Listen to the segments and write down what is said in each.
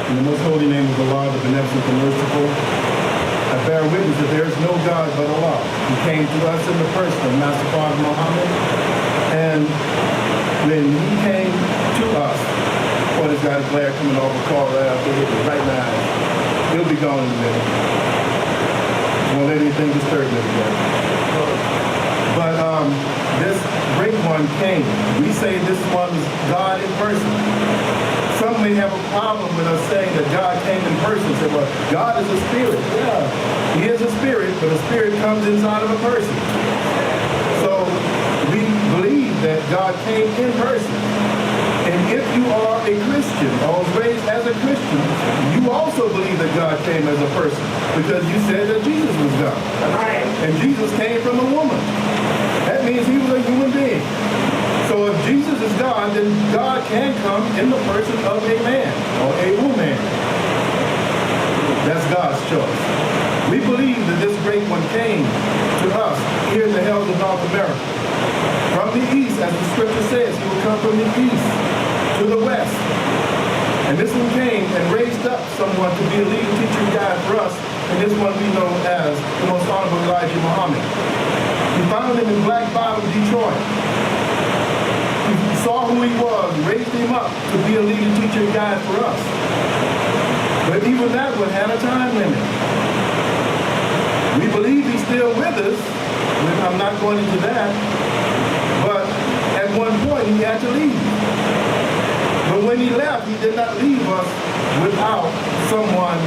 In the most holy name of Allah, the beneficent and merciful, I bear witness that there is no God but Allah, who came to us in the person of Master Prophet Muhammad. And when he came to us, what is God glad coming off a call right after hitting right now? He'll be gone in a minute. Won't let anything disturb me today. But this great one came. We say this one is God in person. Some may have a problem with us saying that God came in person. Say, well, God is a spirit. Yeah, he is a spirit, but a spirit comes inside of a person. So we believe that God came in person. And if you are a Christian or was raised as a Christian, you also believe that God came as a person because you said that Jesus was God. Right. And Jesus came from a woman. That means he was a human being. So if Jesus is God, then God can come in the person of a man or a woman. That's God's choice. We believe that this great one came to us here in the hills of North America. From the east, as the scripture says, he will come from the east to the west. And this one came and raised up someone to be a leading teacher and guide for us. And this one we know as the most honorable Elijah Muhammad. We found him in Black Bottom, Detroit. We saw who he was, raised him up to be a leading teacher and guide for us. But even that one had a time limit. We believe he's still with us. I'm not going into that. But at one point he had to leave. But when he left, he did not leave us without someone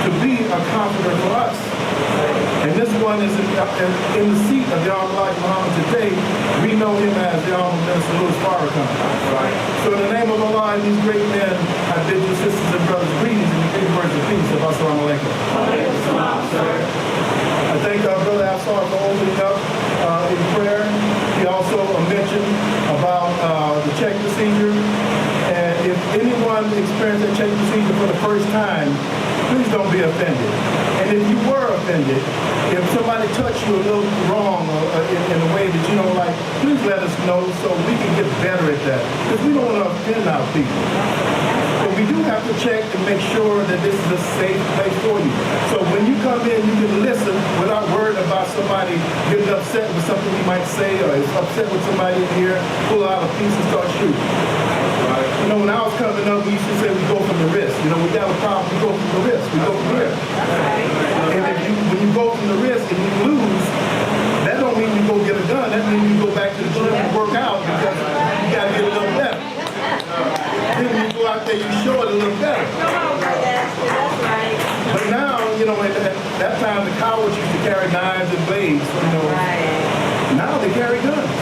to be a comforter for us. And this one is in the seat of the Honorable Elijah Muhammad today. We know him as the Honorable Minister Louis Farrakhan. Right. So in the name of Allah and these great men, I bid you sisters and brothers greetings in the big words of peace. Assalamu alaikum. I thank our brother Afsar for opening up in prayer. He also mentioned about the check procedure. And if anyone experienced that check procedure for the first time, please don't be offended. And if you were offended, if somebody touched you a little wrong or in a way that you don't like, please let us know so we can get better at that. Because we don't want to offend our people. But we do have to check and make sure that this is a safe place for you. So when you come in, you can listen without worrying about somebody getting upset with something you might say or is upset with somebody in here, pull out a piece and start shooting. You know, when I was coming up, we used to say we go from the wrist. You know, we got a problem, we go from the wrist. We go from here. And if when you go from the wrist and you lose, that don't mean you go get a gun. That means you go back to the gym and work out because you got to get a little better. Then when you go out there, you show it a little better. But now, you know, at that time, the cowards used to carry knives and blades. You know, now they carry guns.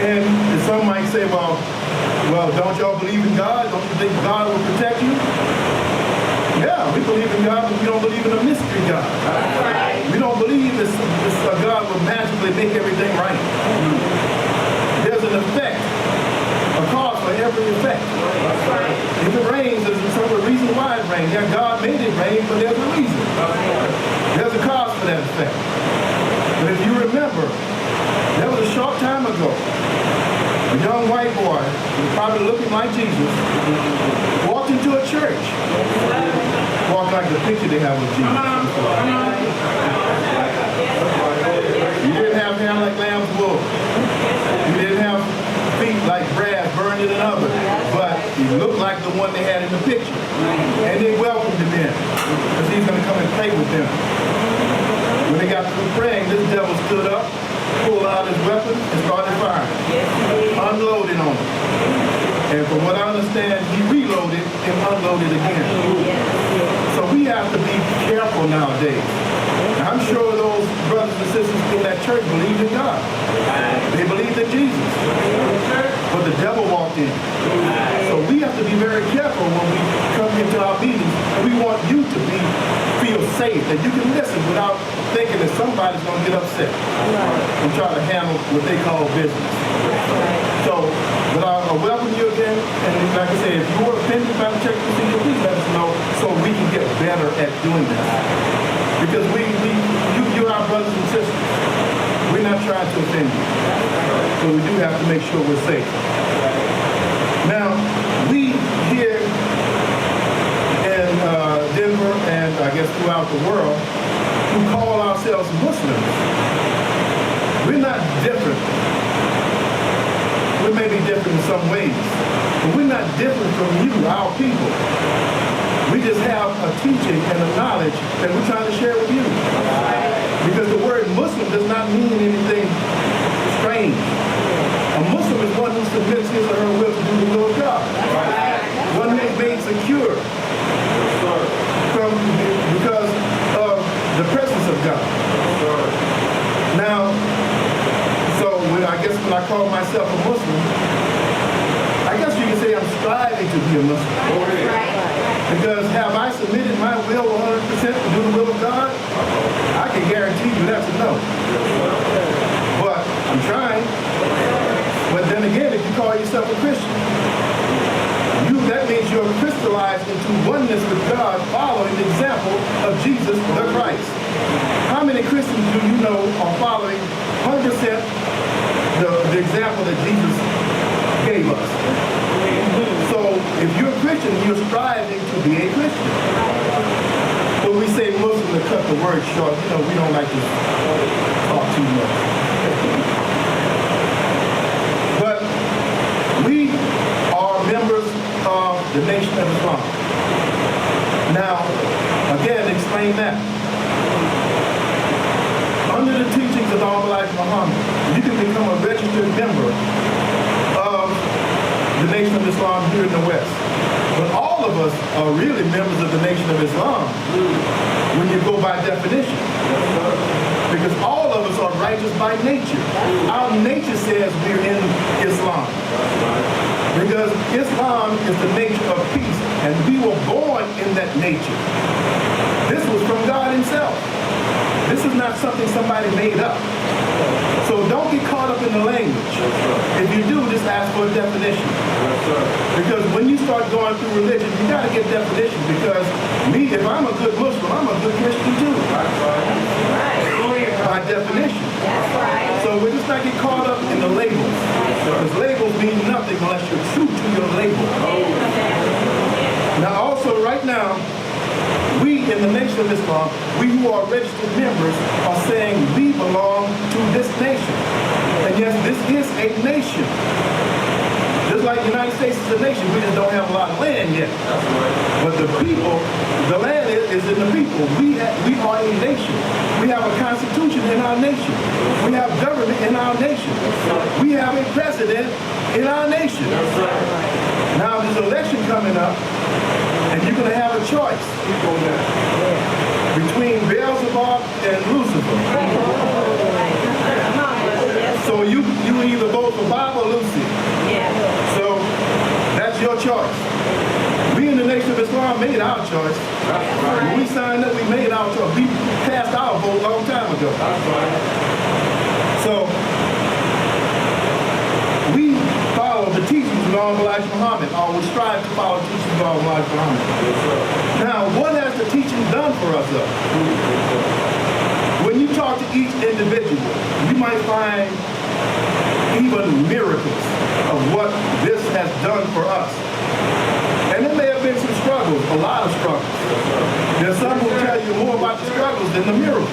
And some might say, well, don't y'all believe in God? Don't you think God will protect you? Yeah, we believe in God, but we don't believe in a mystery God. We don't believe this God will magically make everything right. There's an effect, a cause for every effect. If it rains, there's some reason why it rains. Yeah, God made it rain, but there's a reason. There's a cause for that effect. But if you remember, there was a short time ago, a young white boy, probably looking like Jesus, walked into a church. Walked like the picture they have with Jesus. You didn't have hair like lamb's wool. You didn't have feet like brass burned in an oven. But he looked like the one they had in the picture. And they welcomed him in, because he's going to come and pray with them. When they got through praying, this devil stood up, pulled out his weapon, and started firing. Unloaded on him. And from what I understand, he reloaded and unloaded again. So we have to be careful nowadays. I'm sure those brothers and sisters in that church believed in God. They believed in Jesus. But the devil walked in. So we have to be very careful when we come into our meetings. We want you to feel safe, that you can listen without thinking that somebody's going to get upset and try to handle what they call business. So, but I welcome you again, and like I said, if you were offended by the church procedure, please let us know so we can get better at doing this. Because you're our brothers and sisters. We're not trying to offend you. So we do have to make sure we're safe. Now, we here the world who call ourselves Muslims. We're not different. We may be different in some ways, but we're not different from you, our people. We just have a teaching and a knowledge that we're trying to share with you. Because the word Muslim does not mean anything strange. A Muslim is one who submits his or her will to do the will of God. One who is made secure because of the presence of God. Now, I guess when I call myself a Muslim, I guess you can say I'm striving to be a Muslim. Because have I submitted my will 100% to do the will of God? I can guarantee you that's a no. But I'm trying. But then again, if you call yourself a Christian, that means you're crystallized into oneness with God, following the example of Jesus the Christ. How many Christians do you know are following 100% the example that Jesus gave us? So if you're a Christian, you're striving to be a Christian. When we say Muslim to cut the word short, we don't like to talk too much. But we are members of the Nation of Islam. Now, again, explain that. Under the teachings of Al-Malak Muhammad, you can become a registered member of the Nation of Islam here in the West. But all of us are really members of the Nation of Islam when you go by definition. Because all of us are righteous by nature. Our nature says we're in Islam. Because Islam is the nature of peace, and we were born in that nature. This was from God himself. This is not something somebody made up. So don't get caught up in the language. If you do, just ask for a definition. Because when you start going through religion, you got to get definition. Because if I'm a good Muslim, I'm a good Christian too. By definition. So we're just not get caught up in the labels. Because labels mean nothing unless you're true to your label. Now also right now, we in the Nation of Islam, we who are registered members are saying we belong to this nation. And yes, this is a nation. Just like the United States is a nation, we just don't have a lot of land yet. But the people, the land is in the people. We are a nation. We have a constitution in our nation. We have government in our nation. We have a president in our nation. Now there's an election coming up, and you're going to have a choice between Beelzebub and Lucifer. So you either vote for Bob or Lucy. So that's your choice. We in the Nation of Islam made our choice. When we signed up, we made our choice. We cast our vote a long time ago. So we follow the teachings of Al-Malak Muhammad, or we strive to follow the teachings of Al-Malak Muhammad. Now, what has the teaching done for us, though? When you talk to each individual, you might find even miracles of what this has done for us. And there may have been some struggles, a lot of struggles. There's some who tell you more about the struggles than the miracles.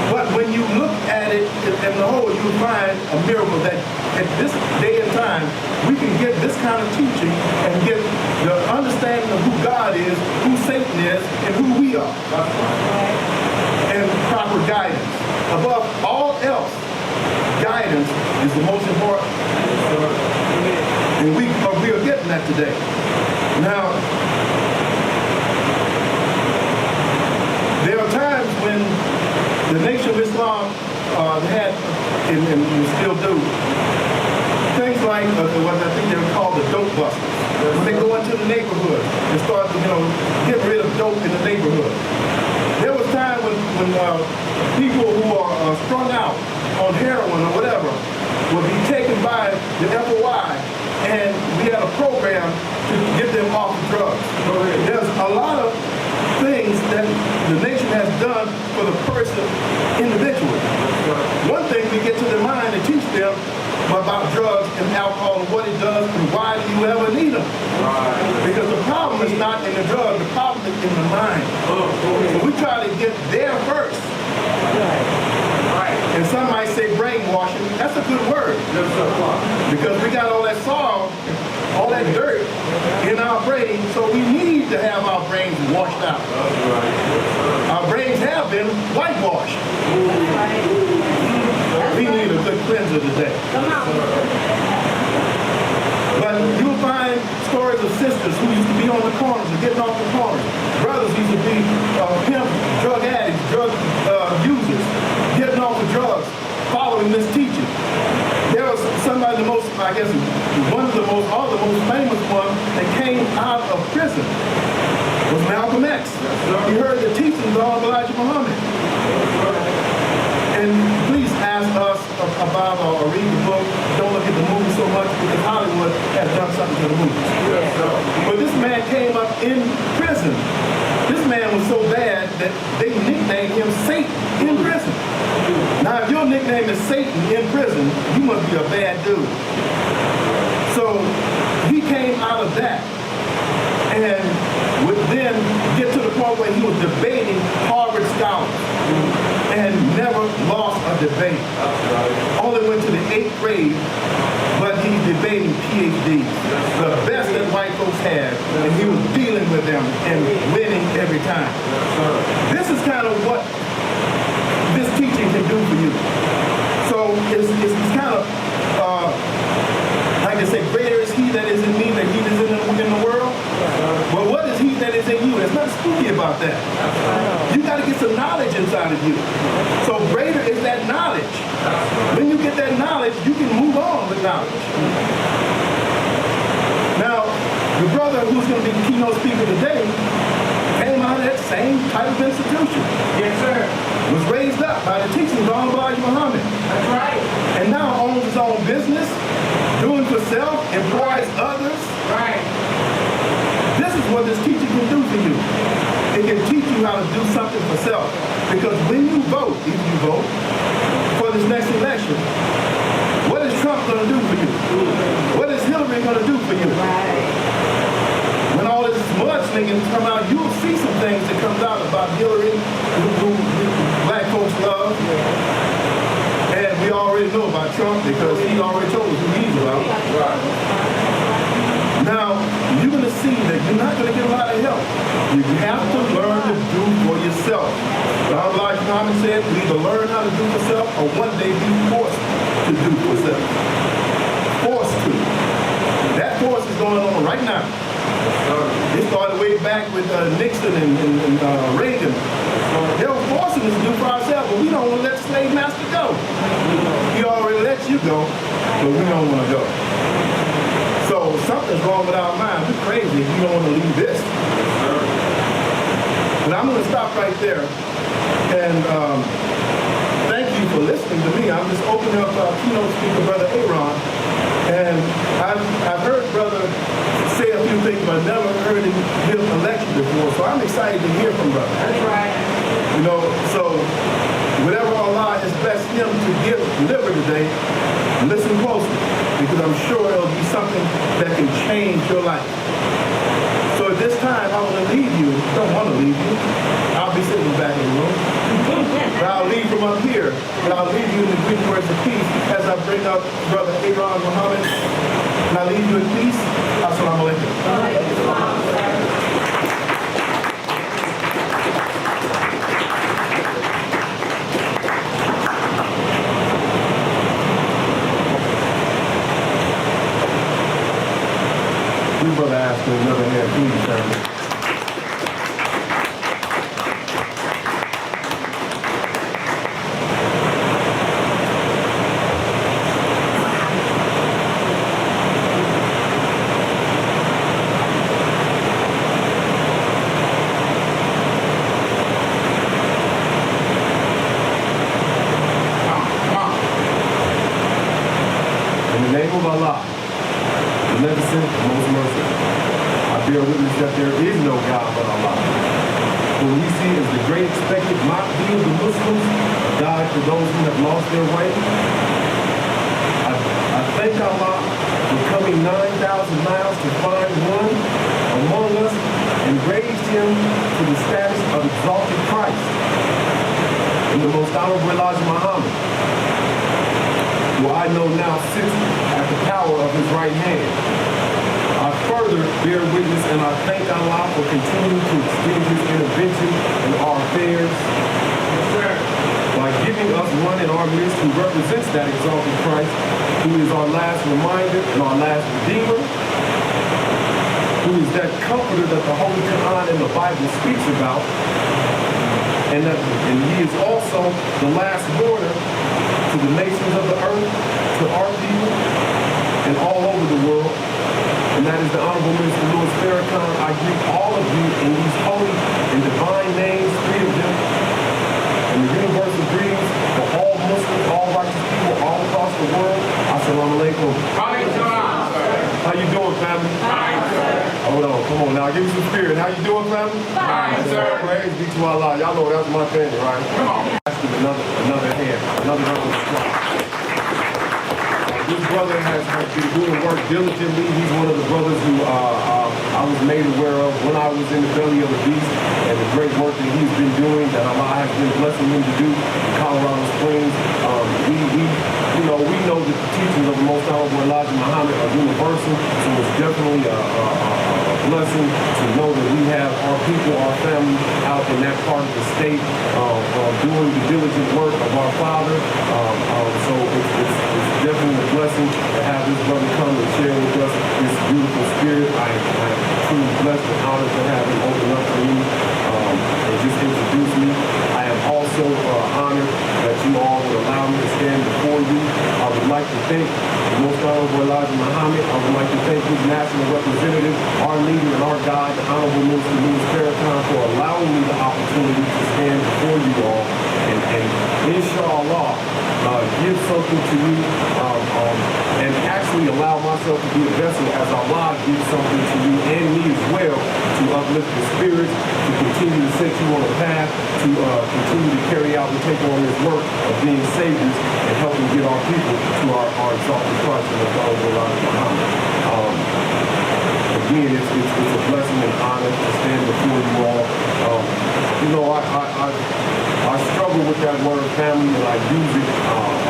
But when you look at it in the whole, you find a miracle that at this day and time, we can get this kind of teaching and get the understanding of who God is, who Satan is, and who we are. And proper guidance. Above all else, guidance is the most important. And we are getting that today. Now, there are times when the Nation of Islam had, and still do, things like what I think they were called the dope busters. When they go into the neighborhood and start to, get rid of dope in the neighborhood. There was time when people who are strung out on heroin or whatever would be taken by the FOI, and we had a program to get them off of drugs. There's a lot of things that the nation has done for the person individually. One thing, we get to their mind and teach them about drugs and alcohol and what it does and why do you ever need them. Because the problem is not in the drug, the problem is in the mind. So we try good word. Because we got all that soil, all that dirt in our brains, so we need to have our brains washed out. Our brains have been whitewashed. We need a good cleanser today. But you'll find stories of sisters who used to be on the corners and getting off the corners. Brothers used to be pimp, drug addicts, drug users, getting off of drugs, following this teaching. There was somebody, the most, I guess, one of the most, all the most famous one that came out of prison was Malcolm X. He heard the teachings of Elijah Muhammad. And please ask us about or read the book. Don't look at the movie so much because Hollywood has done something to the movies. But this man came up in prison. This man was so bad that they nicknamed him Satan in prison. Now, if your nickname is Satan in prison, you must be a bad dude. So he came out of that and would then get to the point where he was debating Harvard scholars and never lost a debate. Only went to the 8th grade, but he's debating PhDs, the best that white folks had, and he was dealing with them and winning every time. This is kind of what this teaching can do for you. So it's kind of, like I say, greater is he that is in me than he that is in the world. But what is he that is in you? There's nothing spooky about that. You got to get some knowledge inside of you. So greater is that knowledge. When you get that knowledge, you can move on with knowledge. Now, the brother who's going to be the keynote speaker today came out of that same type of institution. Yes, sir. Was raised up by the teachings of Elijah Muhammad. That's right. And now owns his own business, doing for self, employs others. Right. This is what this teaching can do for you. It can teach you how to do something for self. Because when you vote, if you vote for this next election, what is Trump going to do for you? What is Hillary going to do for you? Right. When all this mudslinging come out, you'll see some things that comes out about Hillary, who black folks love. And we already know about Trump because he already told us who he's about. Right. Now, you're going to see that you're not going to get a lot of help. You have to learn to do for yourself. Elijah Muhammad said, we either learn how to do for self or one day be forced to do for self. Forced to. That force is going on right now. It started way back with Nixon and Reagan. They were forcing us to do for ourselves, but we don't want to let the slave master go. He already let you go, but we don't want to go. So something's wrong with our mind. We're crazy if we don't want to leave this. But I'm going to stop right there. And thank you for listening to me. I'm just opening up keynote speaker, Brother Aaron. And I've heard Brother say a few things, but I've never heard him give a lecture before. So I'm excited to hear from Brother. That's right. You know, so whatever Allah has blessed him to deliver today, listen closely, because I'm sure it'll be something that can change your life. So at this time, I want to leave you. Don't want to leave you. I'll be sitting back in the room. But I'll leave from up here. But I'll leave you in the Greek words of peace as I bring up Brother Aaron Muhammad. And I leave you in peace. Assalamu alaikum. Brother asked me another hand, please, sir. In the name of Allah, beneficent, most merciful, I bear witness that there is no God but Allah. What we see is the great expected mahdi of the Muslims, a guide for those who have lost their way. I thank Allah for coming 9,000 miles to find one among us and raised him to the status of exalted Christ and the most honorable Elijah Muhammad. who I know now sits at the power of his right hand. I further bear witness and I thank Allah for continuing to extend his intervention in our affairs by giving us one in our midst who represents that exalted Christ, who is our last reminder and our last redeemer, who is that comforter that the Holy Quran and the Bible speaks about, and he is also the last warner to the nations of the earth, to our people, and all over the world. And that is the Honorable Minister Louis Farrakhan. I greet all of you in these holy and divine names, three of them, and the universal greetings for all Muslims, all righteous people all across the world. Assalamu alaikum. How you doing, family? Fine, sir. Hold on, come on now. Give me some spirit. How you doing, family? Fine, sir. Praise be to Allah. Y'all know that's my family, right? Come on. Another hand, another round of applause. This brother has been doing work diligently. He's one of the brothers who I was made aware of when I was in the belly of the beast, and the great work that he's been doing, that Allah has been blessing him to do in Colorado Springs. We know that the teachings of the Most Honorable Elijah Muhammad are universal, so it's definitely a blessing to know that we have our people, our family out in that part of the state doing the diligent work of our Father. So it's definitely a blessing to have this brother come and share with us this beautiful spirit. I am truly blessed and honored to have him open up for me and just introduce me. I am also honored that you all would allow me to stand before you. I would like to thank the Most Honorable Elijah Muhammad. I would like to thank his national representative, our leader and our guide, the Honorable Minister Louis Farrakhan, for allowing me the opportunity to stand before you all and inshallah give something to you and actually allow myself to be a vessel as Allah gives something to you and me as well, to uplift your spirits, to continue to set you on a path, to continue to carry out and take on this work of being saviors and helping get our people to our exalted Christ and the Honorable Elijah Muhammad. Again, it's a blessing and honor to stand before you all. I struggle with that word family, and I use it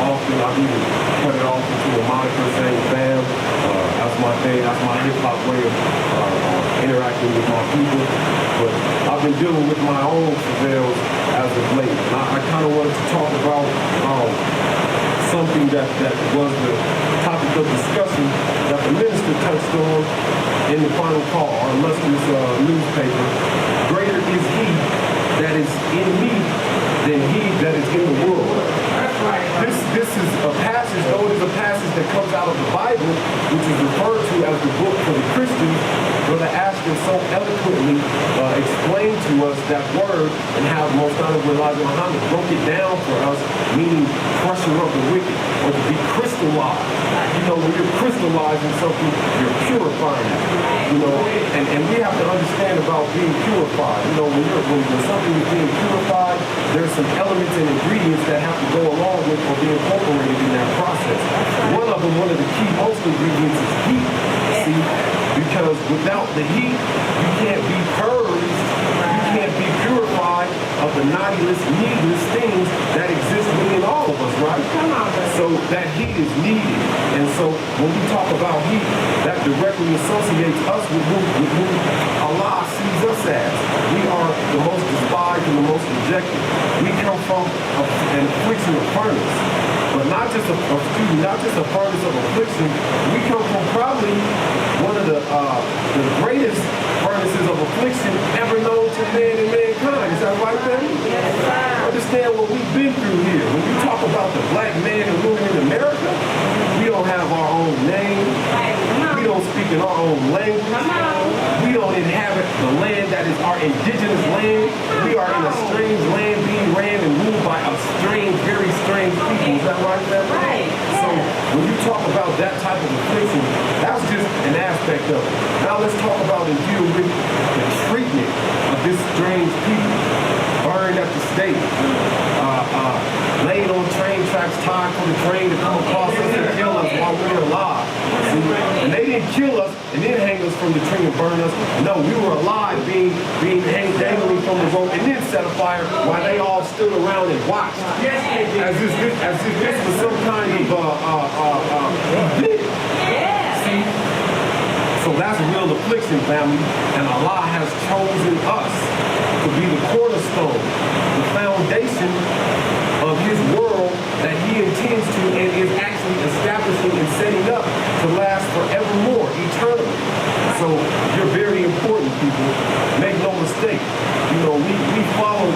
often. I've even cut it off into a moniker saying fam. That's my thing. That's my hip-hop way of interacting with my people. But I've been dealing with my own travails as of late. And I kind of wanted to talk about something that was the topic of discussion that the minister touched on in the final call, our illustrious newspaper. Greater is he that is in me than he that is in the world. That's right. This is a passage, though it is a passage that comes out of the Bible, which is referred to as the book for the Christians. Brother Ashton so eloquently explained to us that word and how the Most Honorable Elijah Muhammad broke it down for us, meaning crushing of the wicked, or to be crystallized. When you're crystallizing something, you're purifying it. And we have to understand about being purified. When something is being purified, there's some elements and ingredients that have to go along with or be incorporated in that process. One of the key most ingredients is heat. See, because without the heat, you can't be purged, you can't be purified of the needless things that exist within all of us, right? So that heat is needed. And so when we talk about heat, that directly associates us with who Allah sees us as. We are the most despised and the most rejected. We come from an affliction of furnace. But not just a furnace of affliction. We come from probably one of the greatest furnaces of affliction ever known to man and mankind. Is that right, man? Yes, sir. Understand what we've been through here. When you talk about the black man and woman in America, we don't have our own name. We don't speak in our own language. We don't inhabit the land that is our indigenous land. We are in a strange land being ran and ruled by a strange, very strange people. Is that right, man? Right. So when you talk about that type of affliction, that's just an aspect of it. Now let's talk about and deal with the treatment of this strange people. Burned at the stake, laid on train tracks, tied for the train to come across us and kill us while we're alive. See? And they didn't kill us and then hang us from the tree and burn us. No, we were alive, being dangling from the rope and then set afire while they all stood around and watched. Yes, they did. As if this was some kind of event. See? So that's a real affliction, family. And Allah has chosen us to be the cornerstone, the foundation of his world that he intends to and is actually establishing and setting up to last forevermore, eternally. So you're very important, people. Make no mistake. You know, we follow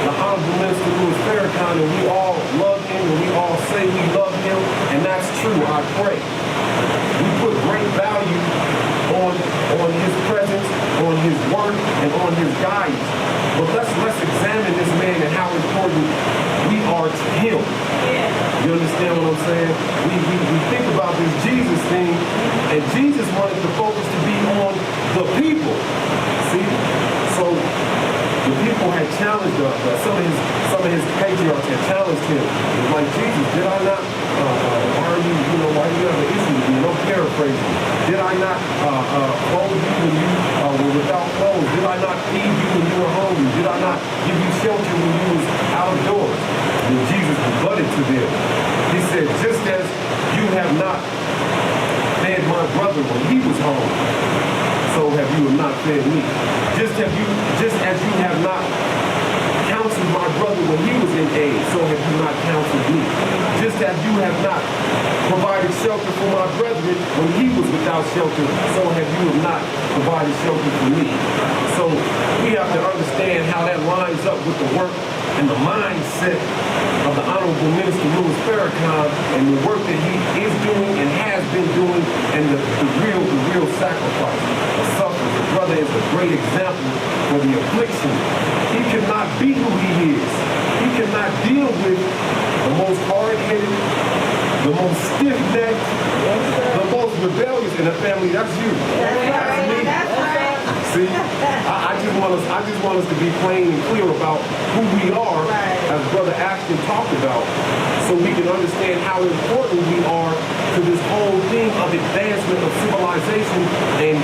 the Honorable Minister Louis Farrakhan, and we all love him, and we all say we love him, and that's true, I pray. We put great value on his presence, on his work, and on his guidance. But let's examine this man and how important we are to him. You understand what I'm saying? We think about this Jesus thing, and Jesus wanted the focus to be on the people. See? So the people had challenged some of his patriarchs had challenged him. It was like, Jesus, did I not, why do you have an issue with me? No paraphrasing. Did I not clothe you when you were without clothes? Did I not feed you when you were hungry? Did I not give you shelter when you was outdoors? And Jesus rebutted to them. He said, just as you have not fed my brother when he was home, so have you not fed me. Just as you have not counseled my brother when he was in aid, so have you not counseled me. Just as you have not provided shelter for my brethren when he was without shelter, so have you not provided shelter for me. So we have to understand how that lines up with the work and the mindset of the Honorable Minister Louis Farrakhan and the work that he is doing and has been doing, and the real sacrifice, the suffering. The brother is a great example for the affliction. He cannot be who he is. He cannot deal with the most hard-headed, the most stiff-necked, the most rebellious in the family. That's you. That's me. See, I just want us to be plain and clear about who we are, as Brother Ashton talked about, so we can understand how important we are to this whole thing of advancement of civilization and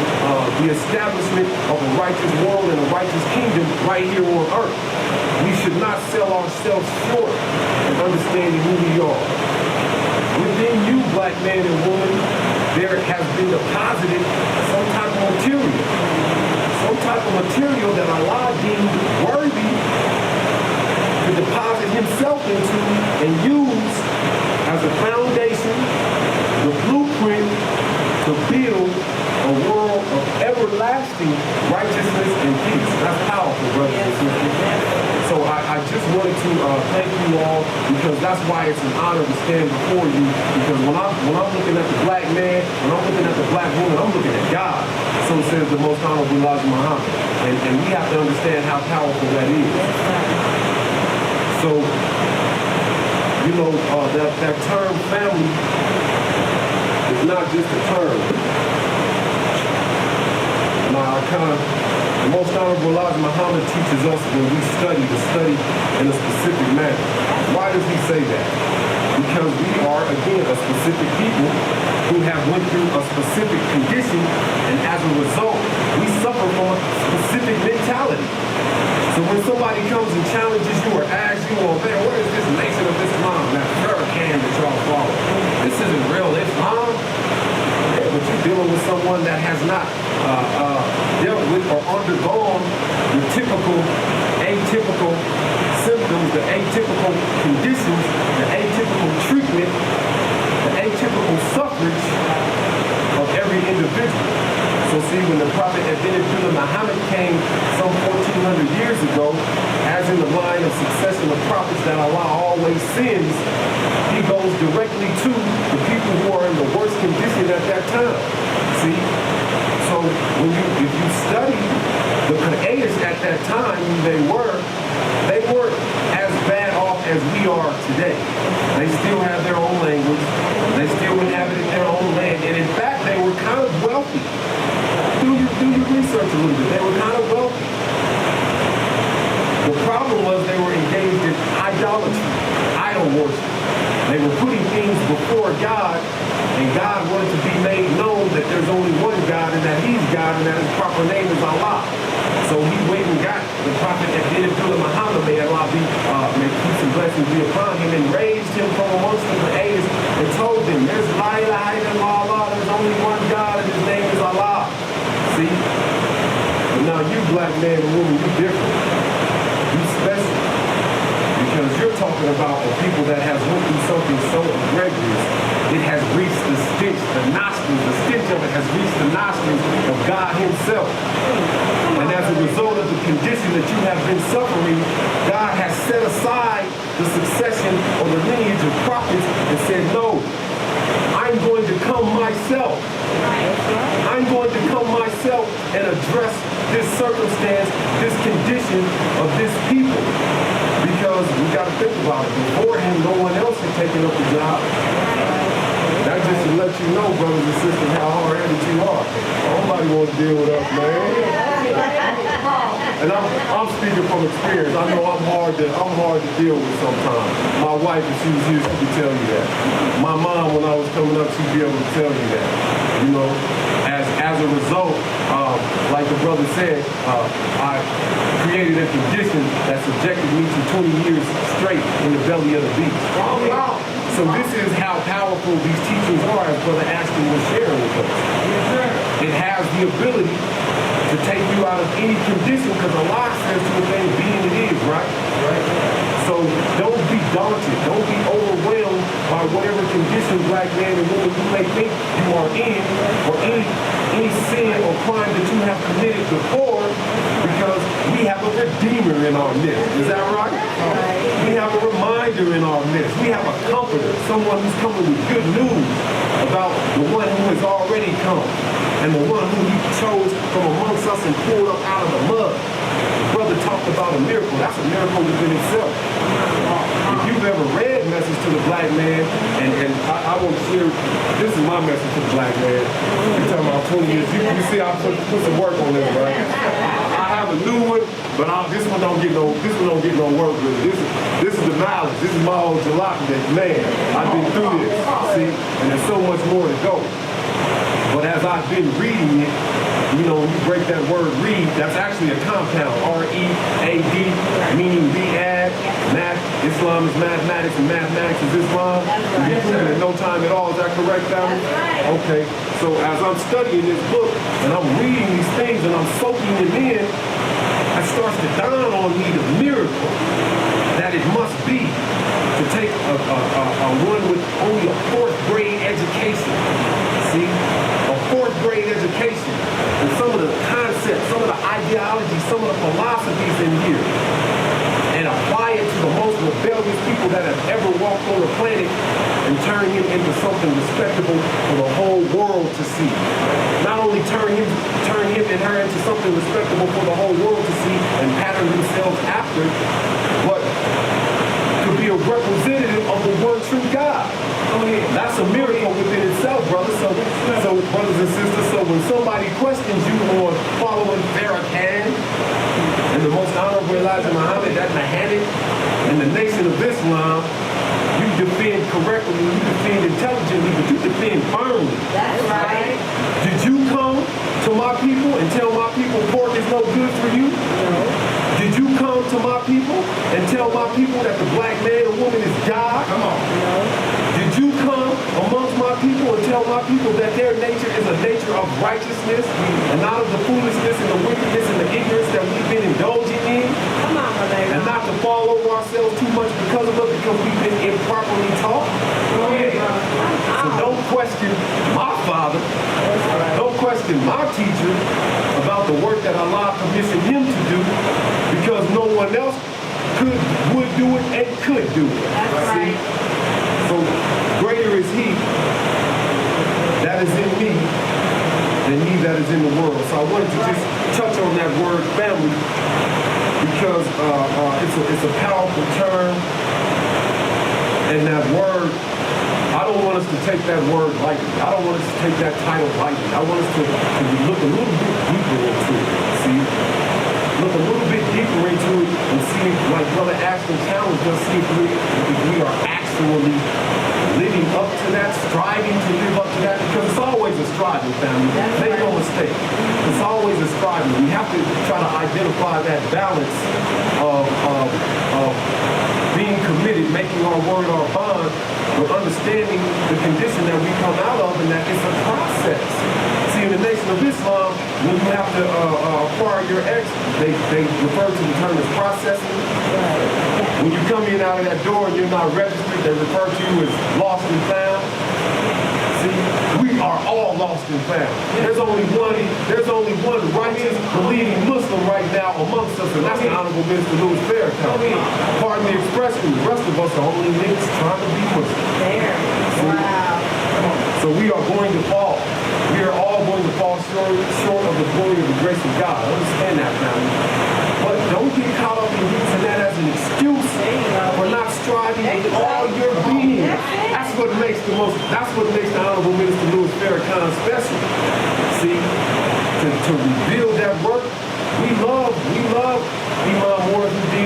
the establishment of a righteous world and a righteous kingdom right here on earth. We should not sell ourselves short in understanding who we are. Within you, black man and woman, there has been deposited some type of material that Allah deemed worthy to deposit himself into and use as a foundation, the blueprint to build a world of everlasting righteousness and peace. That's powerful, brothers and sisters. So I just wanted to thank you all, because that's why it's an honor to stand before you. Because when I'm looking at the black man, when I'm looking at the black woman, I'm looking at God. So says the most honorable Elijah Muhammad. And we have to understand how powerful that is. So, you know, that term family is not just a term. The most honorable Elijah Muhammad teaches us when we study to study in a specific manner. Why does he say that? Because we are, again, a specific people who have went through a specific condition, and as a result, we suffer from a specific mentality. So when somebody comes and challenges you or asks you, well, man, what is this nation of Islam, that hurricane that y'all follow? This isn't real Islam. Yeah, but you're dealing with someone that has not dealt with or undergone the typical, atypical symptoms, the atypical conditions, the atypical treatment, the atypical suffrage of every individual. So see, when the Prophet Abdullah Muhammad came some 1400 years ago, as in the line of succession of prophets that Allah always sends, he goes directly to the people who are in the worst condition at that time. See? So if you study the creators at that time, who they weren't as bad off as we are today. They still have their own language. They still inhabited their own land. And in fact, they were kind of wealthy. Do your research a little bit. They were kind of wealthy. The problem was they were engaged in idolatry, idol worship. They were putting things before God, and God wanted to be made known that there's only one God and that he's God and that his proper name is Allah. So he went and got the prophet that did it through Muhammad, may Allah be, may peace and blessings be upon him, and raised him from amongst the creators and told them, there's la ilaha illallah, there's only one God and his name is Allah. See? But now you black man and woman, you different. You special. Because you're talking about a people that has went through something so egregious, it has reached the stench, the nostrils, the stench of it has reached the nostrils of God himself. And as a result of the condition that you have been suffering, God has set aside the succession or the lineage of prophets and said, no, I'm going to come myself. I'm going to come myself and address this circumstance, this condition of this people. Because we got to think about it. Before him, no one else had taken up the job. That's just to let you know, brothers and sisters, how hard-headed you are. Nobody wants to deal with us, man. And I'm speaking from experience. I know I'm hard to deal with sometimes. My wife, if she was here, she could tell you that. My mom, when I was coming up, she'd be able to tell you that. You know, as a result, like the brother said, I created a condition that subjected me to 20 years straight in the belly of the beast. So this is how powerful these teachings are, as Brother Ashton was sharing with us. It has the ability to take you out of any condition, because Allah says to a thing, being it is, right? So don't be daunted. Don't be overwhelmed by whatever condition, black man and woman, you may think you are in, or any sin or crime that you have committed before, because we have a redeemer in our midst. Is that right? We have a reminder in our midst. We have a comforter, someone who's coming with good news about the one who has already come, and the one who he chose from amongst us and pulled up out of the mud. The brother talked about a miracle. That's a miracle within itself. If you've ever read Message to the Black Man, and I want to share, this is my message to the black man. You're talking about 20 years. You see I put some work on this, right? I have a new one, but this one don't get no work with it. This is the knowledge. This is my old jalopy that, man, I've been through this. See? And there's so much more to go. But as I've been reading it, you know, when you break that word read, that's actually a compound, R-E-A-D, meaning read, math, Islam is mathematics, and mathematics is Islam. You prove it in no time at all, is that correct, family? Okay, so as I'm studying this book, and I'm reading these things, and I'm soaking them in, it starts to dawn on me the miracle that it must be to take a one with only a 4th grade education, see? A 4th grade education, and some of the concepts, some of the ideologies, some of the philosophies in here, and apply it to the most rebellious people that have ever walked on the planet, and turn him into something respectable for the whole world to see. Not only turn him and her into something respectable for the whole world to see and pattern themselves after, but to be a representative of the one true God. That's a miracle within itself, brother. So brothers and sisters, so when somebody questions you on following Farrakhan and the most honorable Elijah Muhammad, that Muhammad, and the Nation of Islam, you defend correctly, you defend intelligently, but you defend firmly. That's right. Did you come to my people and tell my people pork is no good for you? No. Did you come to my people and tell my people that the black man or woman is God? Come on. No. Did you come amongst my people and tell my people that their nature is a nature of righteousness and not of the foolishness and the wickedness and the ignorance that we've been indulging in? Come on, brother. And not to fall over ourselves too much because of it, because we've been improperly taught? So don't question my father. Don't question my teacher about the work that Allah commissioned him to do, because no one else would do it and could do it. That's See? right. So greater is he that is in me than he that is in the world. So I wanted to just touch on that word family, because it's a powerful term, and that word, I don't want us to take that word lightly. I don't want us to take that title lightly. I want us to look a little bit deeper into it, see? Look a little bit deeper into it and see, like Brother Ashton challenged us, see if we are actually living up to that, striving to live up to that, because it's always a striving, family. we have to try to identify that balance of being committed, making our word our bond, but understanding the condition that we come out of and that it's a process. See, in the Nation of Islam, when you have to acquire your ex, they refer to the term as processing. When you come in out of that door and you're not registered, they refer to you as lost and found. See, we are all lost and found. There's only one righteous, believing Muslim right now amongst us, and that's the Honorable Minister Louis Farrakhan. Pardon the expression, the rest of us are only niggas trying to be Muslim. Wow. So we are going to fall. We are all going to fall short of the glory of the grace of God. Understand that, family. But don't get caught up in using that as an excuse for not striving with all your being. That's what makes the Honorable Minister Louis Farrakhan special. See, to reveal that work, we love Imam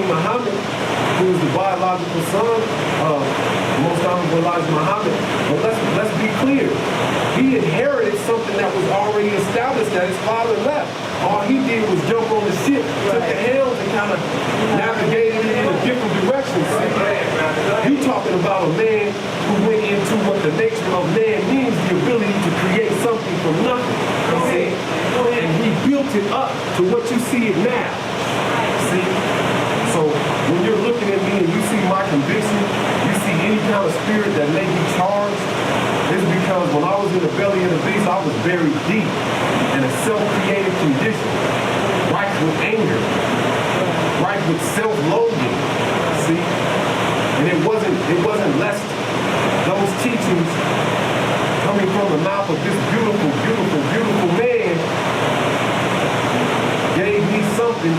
Muhammad Muhammad, who is the biological son of Most Honorable Elijah Muhammad. But let's be clear. He inherited something that was already established that his father left. All he did was jump on the ship, took the helm, and kind of navigated it in a different direction. You talking about a man who went into what the nature of man means, the ability to create something from nothing. See? And he built it up to what you see it now. See? So when you're looking at me and you see my conviction, you see any kind of spirit that may be charged, it's because when I was in the belly of the beast, I was buried deep in a self-created condition, rife with anger, rife with self-loathing. See? And it wasn't less those teachings coming from the mouth of this beautiful, beautiful, beautiful man gave me something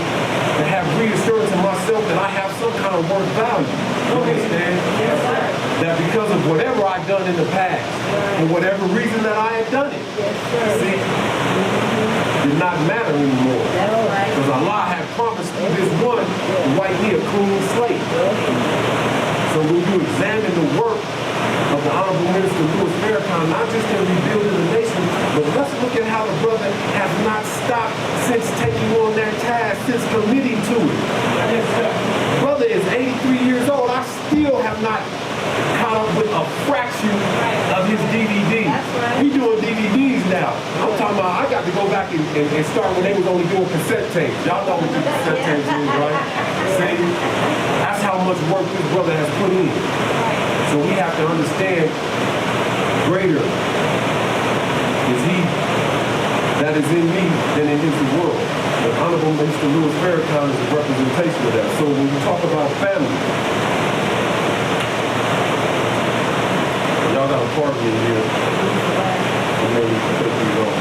to have reassurance in myself that I have some kind of worth value. You understand? Yes, sir. That because of whatever I've done in the past, for whatever reason that I had done it, Yes, sir. see, did not matter anymore. That's right. Because Allah had promised through this one to wipe me a clean slate. So when you examine the work of the Honorable Minister Louis Farrakhan, not just in rebuilding the nation, but let's look at how the brother has not stopped since taking on that task, since committing to it. Brother is 83 years old. I still have not caught up with a fraction of his DVD. That's right. We doing DVDs now. I'm talking about I got to go back and start when they was only doing cassette tapes. Y'all know what the cassette tapes is, right? See? That's how much work this brother has put in. So we have to understand greater is he that is in me than in his world. The Honorable Minister Louis Farrakhan is a representation of that. So when we talk about family, y'all got a part of me here. And maybe we can take these off.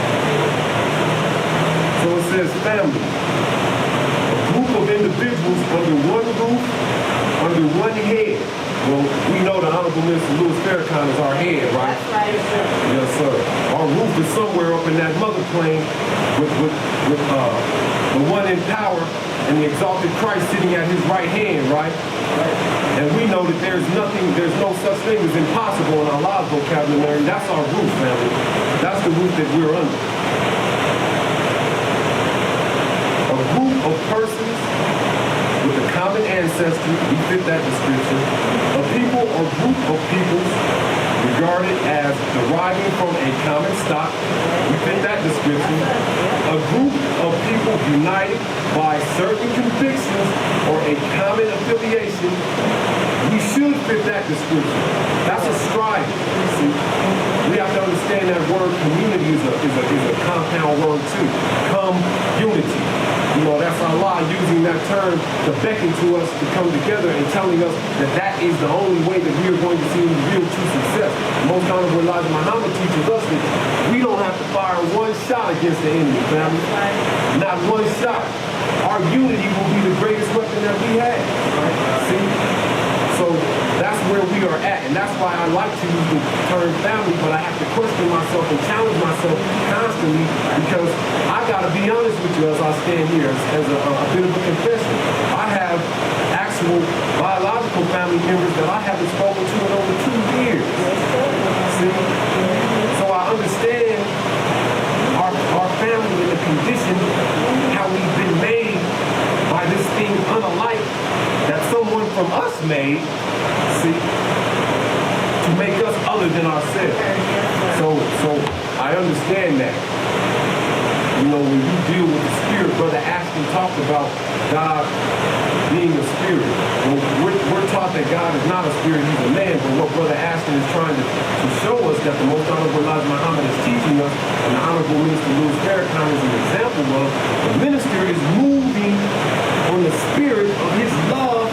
So it says family. A group of individuals under one roof, under one head. Well, we know the Honorable Minister Louis Farrakhan is our head, right? That's right, sir. Yes, sir. Our roof is somewhere up in that mother plane with the one in power and the exalted Christ sitting at his right hand, right? And we know that there's no such thing as impossible in Allah's vocabulary. That's our roof, family. That's the roof that we're under. A group of persons with a common ancestry, we fit that description. A people or group of peoples regarded as deriving from a common stock, we fit that description. A group of people united by certain convictions or a common affiliation, we should fit that description. That's a striving. See, we have to understand that word community is a compound word too. Unity. You know, that's Allah using that term to beckon to us to come together and telling us that is the only way that we are going to see real true success. Most Honorable Elijah Muhammad teaches us that we don't have to fire one shot against the enemy, family. Not one shot. Our unity will be the greatest weapon that we have. Right? See? So that's where we are at, and that's why I like to use the term family, but I have to question myself and challenge myself constantly because I got to be honest with you as I stand here as a bit of a confession. I have actual biological family members that I haven't spoken to in over 2 years. See? So I understand our family in the condition, how made, see, to make us other than ourselves. So I understand that. You know, when you deal with the spirit, Brother Ashton talked about God being a spirit. Well, we're taught that God is not a spirit, he's a man, but what Brother Ashton is trying to show us that the Most Honorable Elijah Muhammad is teaching us, and the Honorable Minister Louis Farrakhan is an example of, the minister is moving on the spirit of his love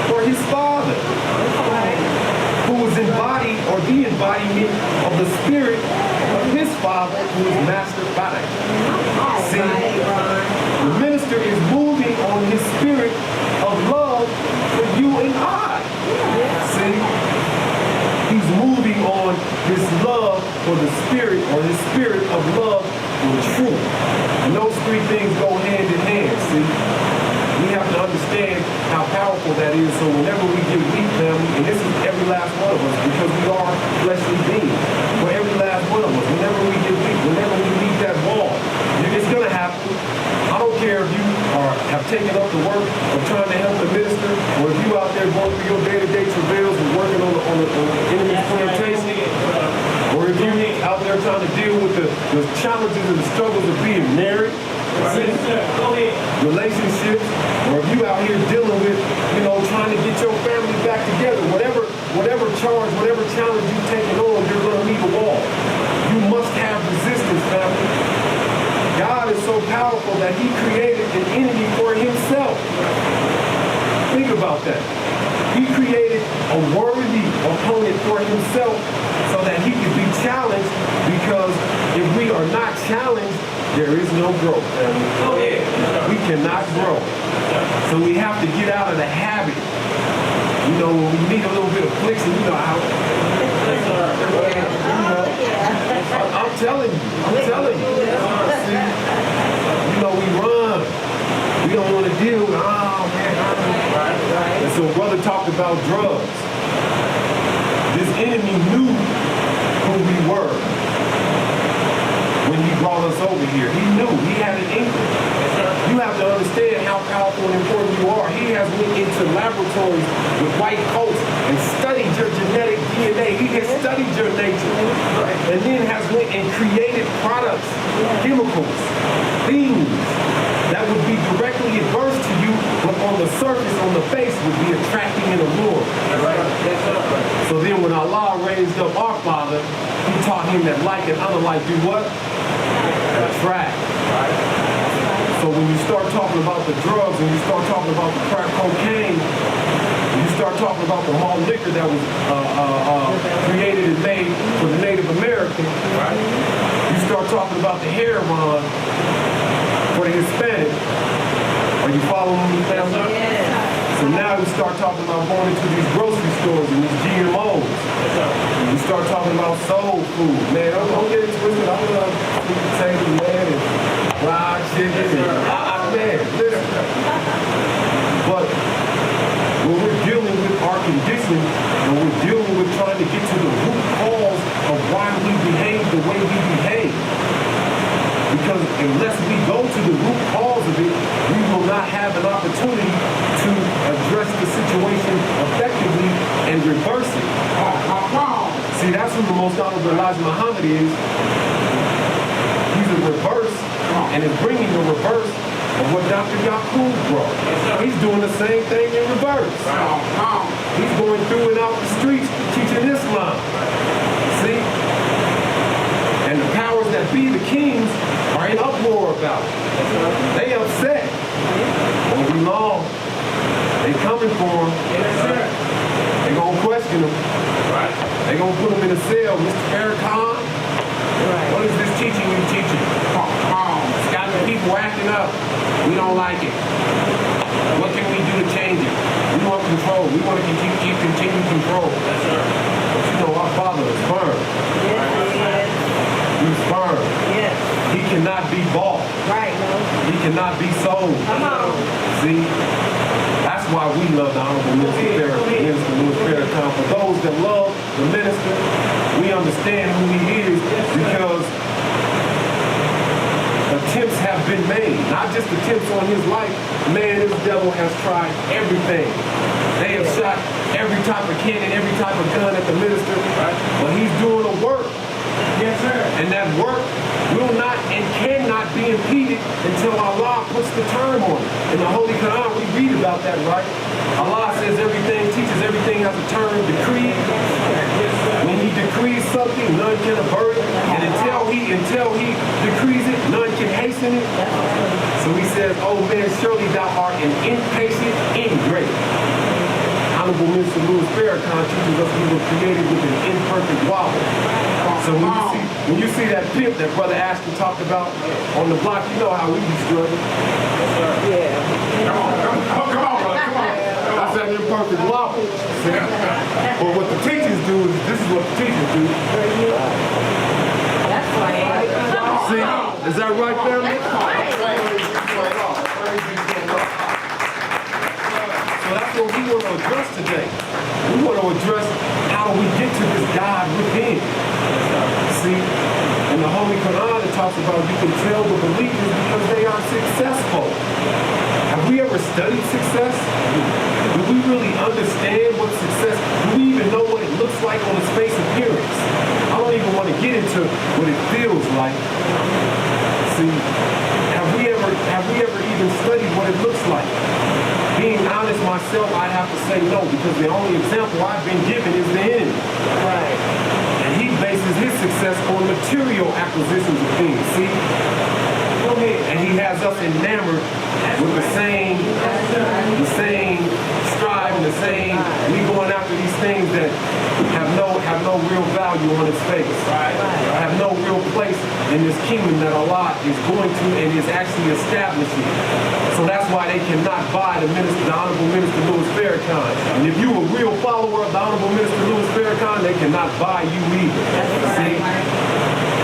for his Father, who is embodied, or the embodiment of the spirit of his Father, who is mastered by. See, the minister is moving on his spirit of love for you and I. See, he's moving on his love for the spirit, or his spirit of love for truth. And those three things go hand in hand, see. We have to understand how powerful that is. So whenever we get weak, family, and this is every last one of us, because we are fleshly beings. For every last one of us, whenever we get weak, whenever we meet that wall, it's gonna happen. I don't care if you have taken up the work of trying to help the minister, or if you out there going through your day-to-day travails and working on the enemy's plantation, or if you out there trying to deal with the challenges and the struggles of being married, relationships, or if you out here dealing with, you know, trying to get your family back together, whatever charge, whatever challenge you've taken on, you're going to meet a wall. You must have resistance, family. God is so powerful that he created an enemy for himself. Think about that. He created a worthy opponent for himself so that he could be challenged, because if we are not challenged, there is no growth, family. We cannot grow. So we have to get out of the habit. You know, when we need a little bit of flicking, you know how. I'm telling you. See, you know, we run. We don't want to deal with, oh man. And so brother talked about drugs. This enemy knew who we were when he brought us over here. He knew. He had an inkling. You have to understand how powerful and important you are. He has went into laboratories with white coats and studied your genetic DNA. He has studied your nature. And then has went and created products, chemicals, things that would be directly adverse to you, but on the surface, on the face, would be attracting and alluring. So then when Allah raised up our Father, he taught him that like and unlike do what? Attract. So when you start talking about the drugs, and you start talking about the crack cocaine, and you start talking about the malt liquor that was created and made for the Native American, right? You start talking about the heroin for the Hispanic. Are you following me, family? So now we start talking about going into these grocery stores and these GMOs. We start talking about soul food. Man, don't get it twisted. I love sweet potato, man, and fried chicken. Man, listen. But when we're dealing with our condition, and we're dealing with trying to get to the root cause of why we behave the way we behave, because unless we go to the root cause of it, we will not have an opportunity to address the situation effectively and reverse it. See, that's who the Most Honorable Elijah Muhammad is. He's a reverse, and is bringing a reverse of what Dr. Yaqub brought. He's doing the same thing in reverse. He's going through and out the streets teaching Islam. See? And the powers that be, the kings, are in uproar about it. They upset. Won't be long. They coming for him. They gonna question him. They gonna put him in a cell. Mr. Farrakhan, what is this teaching you teaching? It's got the people acting up. We don't like it. What can we do to change it? We want control. We want to continue control. But you know, our Father is firm. He's firm. He cannot be bought. He cannot be sold. See? That's why we love the Honorable Minister Louis Farrakhan. For those that love the minister, we understand who he is, because the attempts have been made. Not just attempts on his life. Man, this devil has tried everything. They have shot every type of cannon, every type of gun at the minister. Right? But he's doing a work. Yes, sir. And that work will not and cannot be impeded until Allah puts the term on it. In the Holy Quran, we read about that, right? Allah says everything, teaches everything has a term decree. When he decrees something, none can avert it. And until he decrees it, none can hasten it. So he says, oh man, surely thou art an impatient ingrate. Honorable Minister Louis Farrakhan teaches us we were created with an imperfect wobble. So when you see that pimp that Brother Ashton talked about on the block, you know how we be struggling. Yeah. Come on, brother. Come on. That's that imperfect wobble. But what the teachers do is, this is what the teachers do. That's right. See, is that right, family? So that's what we want to address today. We want to address how we get to this God within. See, in the Holy Quran it talks about you can tell the believers because they are successful. Have we ever studied success? Do we really understand what success, do we even know what it looks like on its face appearance? I don't even want to get into what it feels like. See, have we ever even studied what it looks like? Being honest myself, I have to say no, because the only example I've been given is the enemy. Right. And he bases his success on material acquisitions of things, see? And he has us enamored with the same strive and the same, we going after these things that have no real value on its face. Have no real place in this kingdom that Allah is going to and is actually establishing. So that's why they cannot buy the Honorable Minister Louis Farrakhan. And if you a real follower of the Honorable Minister Louis Farrakhan, they cannot buy you either. See?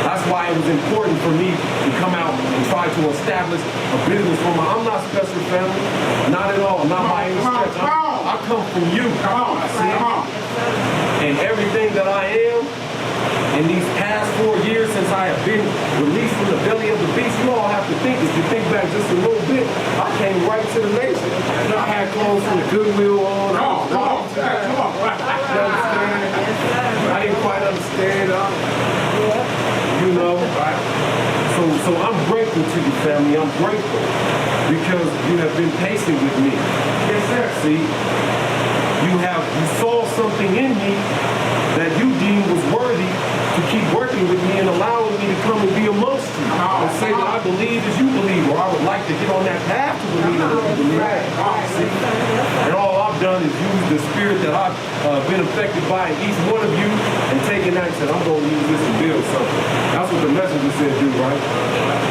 That's why it was important for me to come out and try to establish a business for my, I'm not special, family. Not at all. Not by any stretch. I come from you. See? And everything that I am, in these past 4 years since I have been released from the belly of the beast, you all have to think, if you think back just a little bit, I came right to the nation. I had clothes from the Goodwill on. Come on. You understand? I didn't quite understand. You know, so I'm grateful to you, family. I'm grateful because you have been patient with me. Yes, sir. See, you saw something in me that you deemed was worthy to keep working with me and allowing me to come and be amongst you and say that I believe as you believe, or I would like to get on that path to believe as you believe. See? And all I've done is use the spirit that I've been affected by in each one of you and taken that and said, I'm going to use this to build something. That's what the messenger said do, right?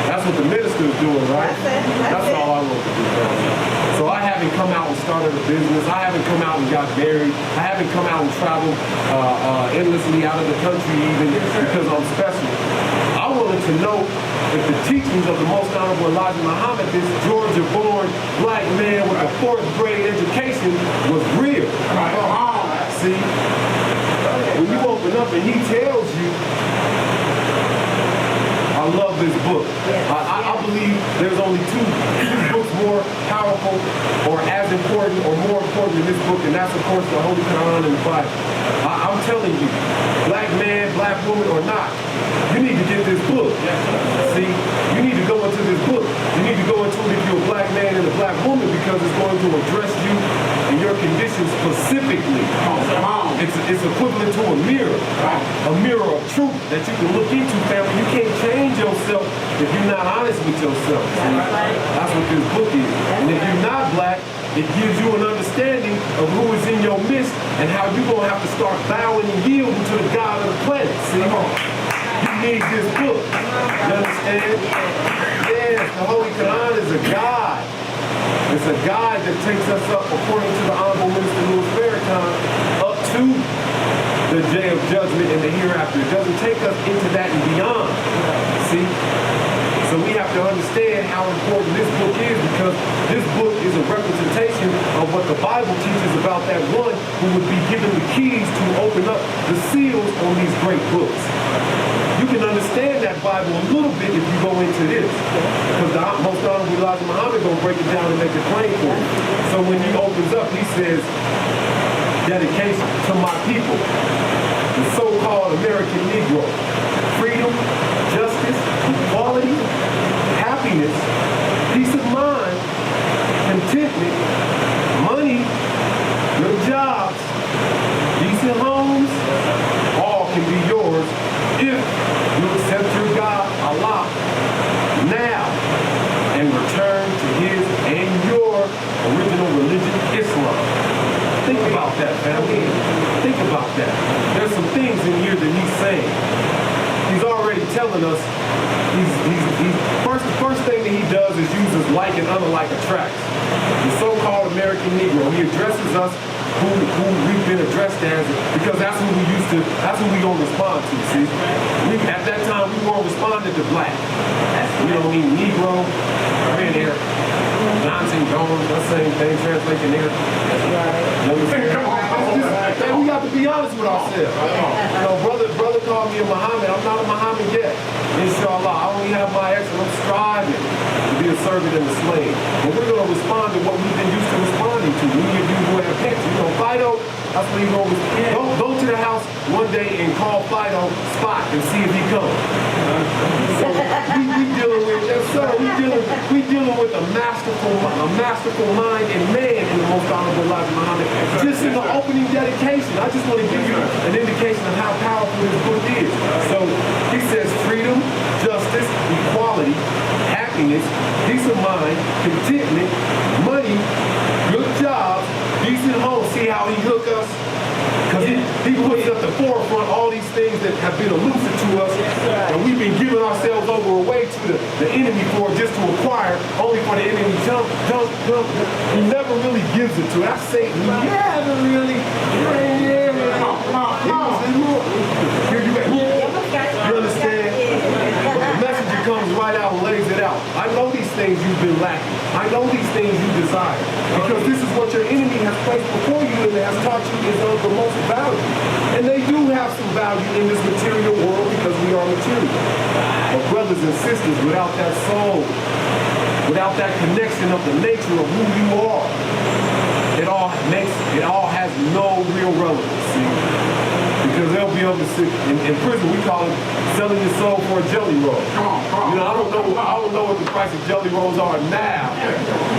That's what the minister is doing, right? That's all I want to do, family. So I haven't come out and started a business. I haven't come out and got married. I haven't come out and traveled endlessly out of the country even because I'm special. I wanted to know if the teachings of the Most Honorable Elijah Muhammad, this Georgia-born black man with a 4th grade education, was real. See, when you open up and he tells you, I love this book. I believe there's only two books more powerful or as important or more important than this book, and that's of course the Holy Quran and the Bible. I'm telling you, black man, black woman or not, you need to get this book. See, you need to go into this book. You need to go into it if you're a black man and a black woman because it's going to address you and your conditions specifically. It's equivalent to a mirror of truth that you can look into, family. You can't change yourself if you're not honest with yourself. That's what this book is. And if you're not black, it gives you an understanding of who is in your midst and how you're going to have to start bowing and yielding to the God of the planet. See? You need this book. You understand? Yes, the Holy Quran is a guide. It's a guide that takes us up, according to the Honorable Minister Louis Farrakhan, up to the day of judgment and the hereafter. It doesn't take us into that and beyond. See? So we have to understand how important this book is because this book is a representation of what the Bible teaches about that one who would be given the keys to open up the seals on these great books. You can understand that Bible a little bit if you go into this. Because the most honorable Elijah Muhammad gonna break it down and make it plain for you. So when he opens up, he says, dedication to my people, the so-called American Negro. Freedom, justice, equality, happiness, peace of mind, contentment, money, good jobs, decent homes, all can be yours if you accept your God, Allah, now and return to his and your original religion, Islam. Think about that, family. Think about that. There's some things in here that he's saying. He's already telling us, the first thing that he does is uses like and unlike attracts. The so-called American Negro, he addresses us who we've been addressed as, because that's who we gonna respond to, see? At that time, we weren't responding to black. You know what I mean? Negro, red hair, Johnson, Jones, that same thing, translating nigger. And we got to be honest with ourselves. You know, brother called me a Muhammad. I'm not a Muhammad yet. Inshallah, I only have my ex and I'm striving to be a servant and a slave. But we're going to respond to what we've been used to responding to. Many of you who have picked, you know, Fido, that's what you're going to go to the house one day and call Fido Spot and see if he comes. So we dealing with, yes sir, we dealing with a masterful mind and man in the most honorable Elijah Muhammad. Just in the opening dedication, I just want to give you an indication of how powerful this book is. So he says freedom, justice, equality, happiness, peace of mind, contentment, money, good jobs, decent homes. See how he hook us? Because he puts at the forefront all these things that have been elusive to us, and we've been giving ourselves over away to the enemy for just to acquire, only for the enemy to jump. He never really gives it to us. That's Satan. He never really. Come on. You understand? But the messenger comes right out and lays it out. I know these things you've been lacking. I know these things you desire. Because this is what your enemy has placed before you and has taught you is of the most value. And they do have some value in this material world because we are material. But brothers and sisters, without that soul, without that connection of the nature of who you are, it all has no real relevancy. Because they'll be able to sit in prison. We call it selling your soul for a jelly roll. Come on. You know, I don't know what the price of jelly rolls are now,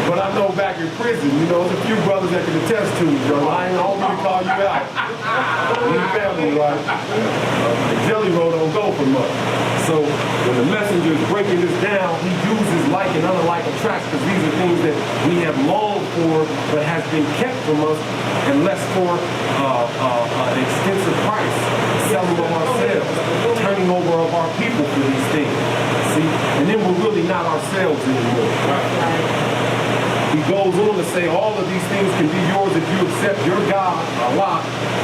but I know back in prison, you know, there's a few brothers that can attest to me, bro. I ain't home to call you out. Your family, right? The jelly roll don't go for much. So when the messenger is breaking this down, he uses like and unlike attracts because these are things that we have longed for but has been kept from us unless for an extensive price, selling of ourselves, turning over of our people for these things. See? And then we're really not ourselves anymore. He goes on to say all of these things can be yours if you accept your God, Allah.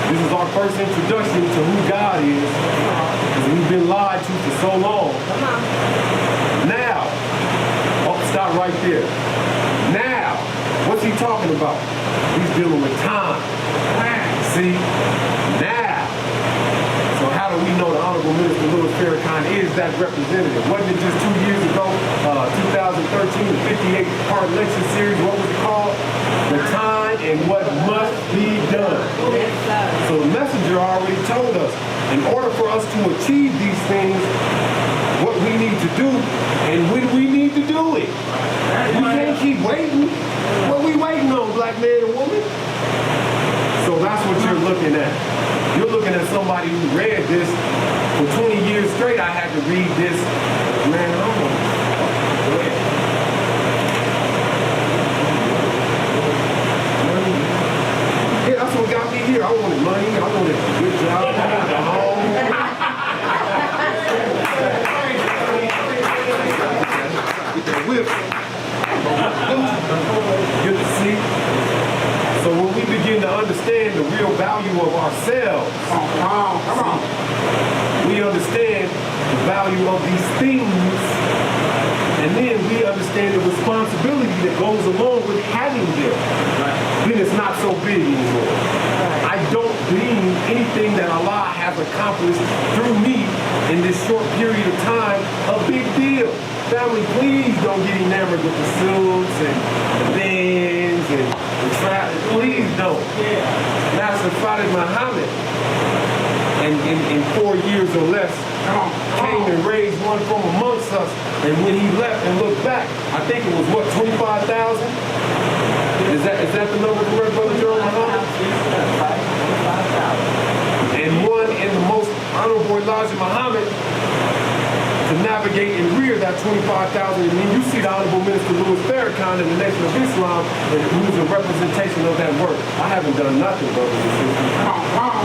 This is our first introduction to who God is. Because we've been lied to for so long. Now, stop right there. Now, what's he talking about? He's dealing with time. See? Now. So how do we know the Honorable Minister Louis Farrakhan is that representative? Wasn't it just 2 years ago, 2013, the 58-part lecture series, what was it called? The Time and What Must Be Done. So the messenger already told us, in order for us to achieve these things, what we need to do, and when we need to do it. We can't keep waiting. What we waiting on, black man and woman? So that's what you're looking at. You're looking at somebody who read this for 20 years straight. I had to read this. Man, I don't know. Go ahead. Yeah, that's what got me here. I wanted money. I wanted a good job. I wanted a home. Get that whip. Good to see. So when we begin to understand the real value of ourselves, Come on. we understand the value of these things, and then we understand the responsibility that goes along with having them. Then it's not so big anymore. I don't deem anything that Allah has accomplished through me in this short period of time a big deal. Family, please don't get enamored with the suits and the things and the trap. Please don't. Master Fatih Muhammad, in 4 years or less, came and raised one from amongst us. And when he left and looked back, I think it was what, 25,000? Is that the number correct, Brother Jerome Muhammad? And one in the most honorable Elijah Muhammad to navigate and rear that 25,000. And then you see the Honorable Minister Louis Farrakhan in the Nation of Islam, who's a representation of that work. I haven't done nothing, brothers and sisters.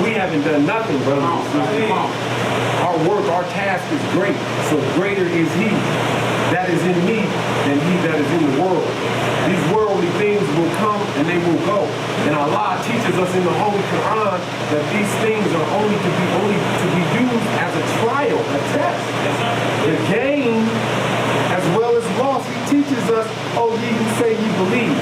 We haven't done nothing, brothers and sisters. Our work, our task is great. So greater is he that is in me than he that is in the world. These worldly things will come and they will go. And Allah teaches us in the Holy Quran that these things are only to be used as a trial, a test. The gain as well as loss. He teaches us, oh, ye who say ye believe.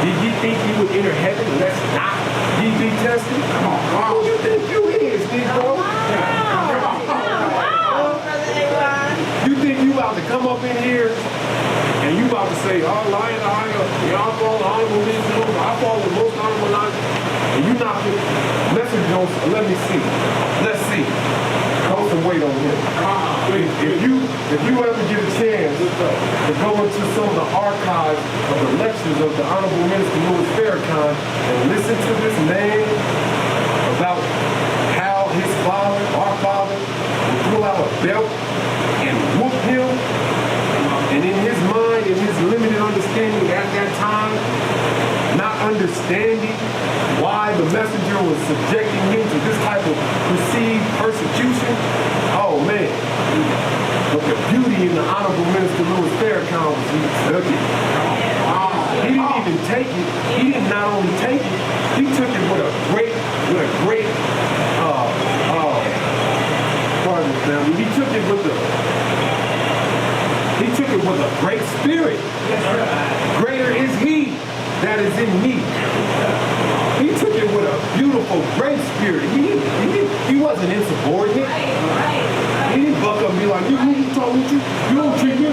Did ye think ye would enter heaven unless not ye be tested? Come on. Who do you think you is, Negro? You think you about to come up in here and you about to say, oh, lion, y'all follow the honorable wisdom, I follow the most honorable line, and you not the message don't, let me see. Let's see. Hold some weight on him. If you ever get a chance to go into some of the archives of the lectures of the Honorable Minister Louis Farrakhan and listen to this man about how his father, our father, would pull out a belt and whoop him, and in his mind, in his limited understanding at that time, not understanding why the messenger was subjecting him to this type of perceived persecution. Oh man. But the beauty in the Honorable Minister Louis Farrakhan was he took it. He didn't even take it. He did not only take it, he took it with a great, pardon me, family. He took it with a great spirit. Greater is he that is in me. He took it with a beautiful, great spirit. He wasn't insubordinate. He didn't buck up and be like, you told me you don't treat me. He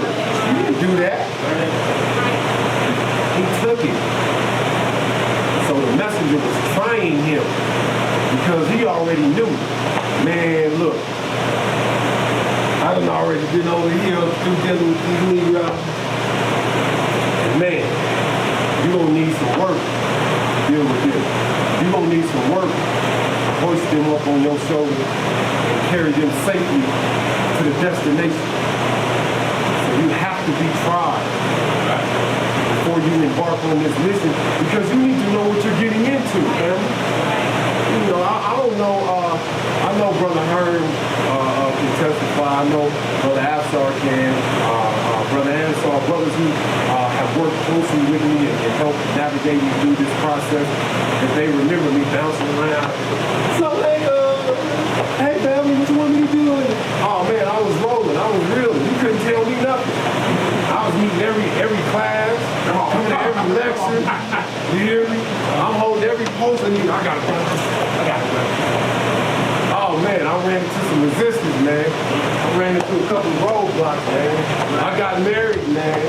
didn't do that. He took it. So the messenger was trying him because he already knew. Man, look. I done already been over here through dealing with these Negroes. And man, you're going to need some work to deal with this. You're going to need some work to hoist them up on your shoulder and carry them safely to the destination. So you have to be tried before you embark on this mission because you need to know what you're getting into, family. You know, I don't know, I know Brother Hearn can testify. I know Brother Afsar can, Brother Ansar, brothers who have worked closely with me and helped navigate me through this process. If they remember me bouncing around. So, hey, family, what you want me to do? Oh, man, I was rolling. I was reeling. You couldn't tell me nothing. I was meeting every class, coming to every lecture. You hear me? I'm holding every post and I got it. Oh man, I ran into some resistance, man. I ran into a couple of roadblocks, man. I got married, man.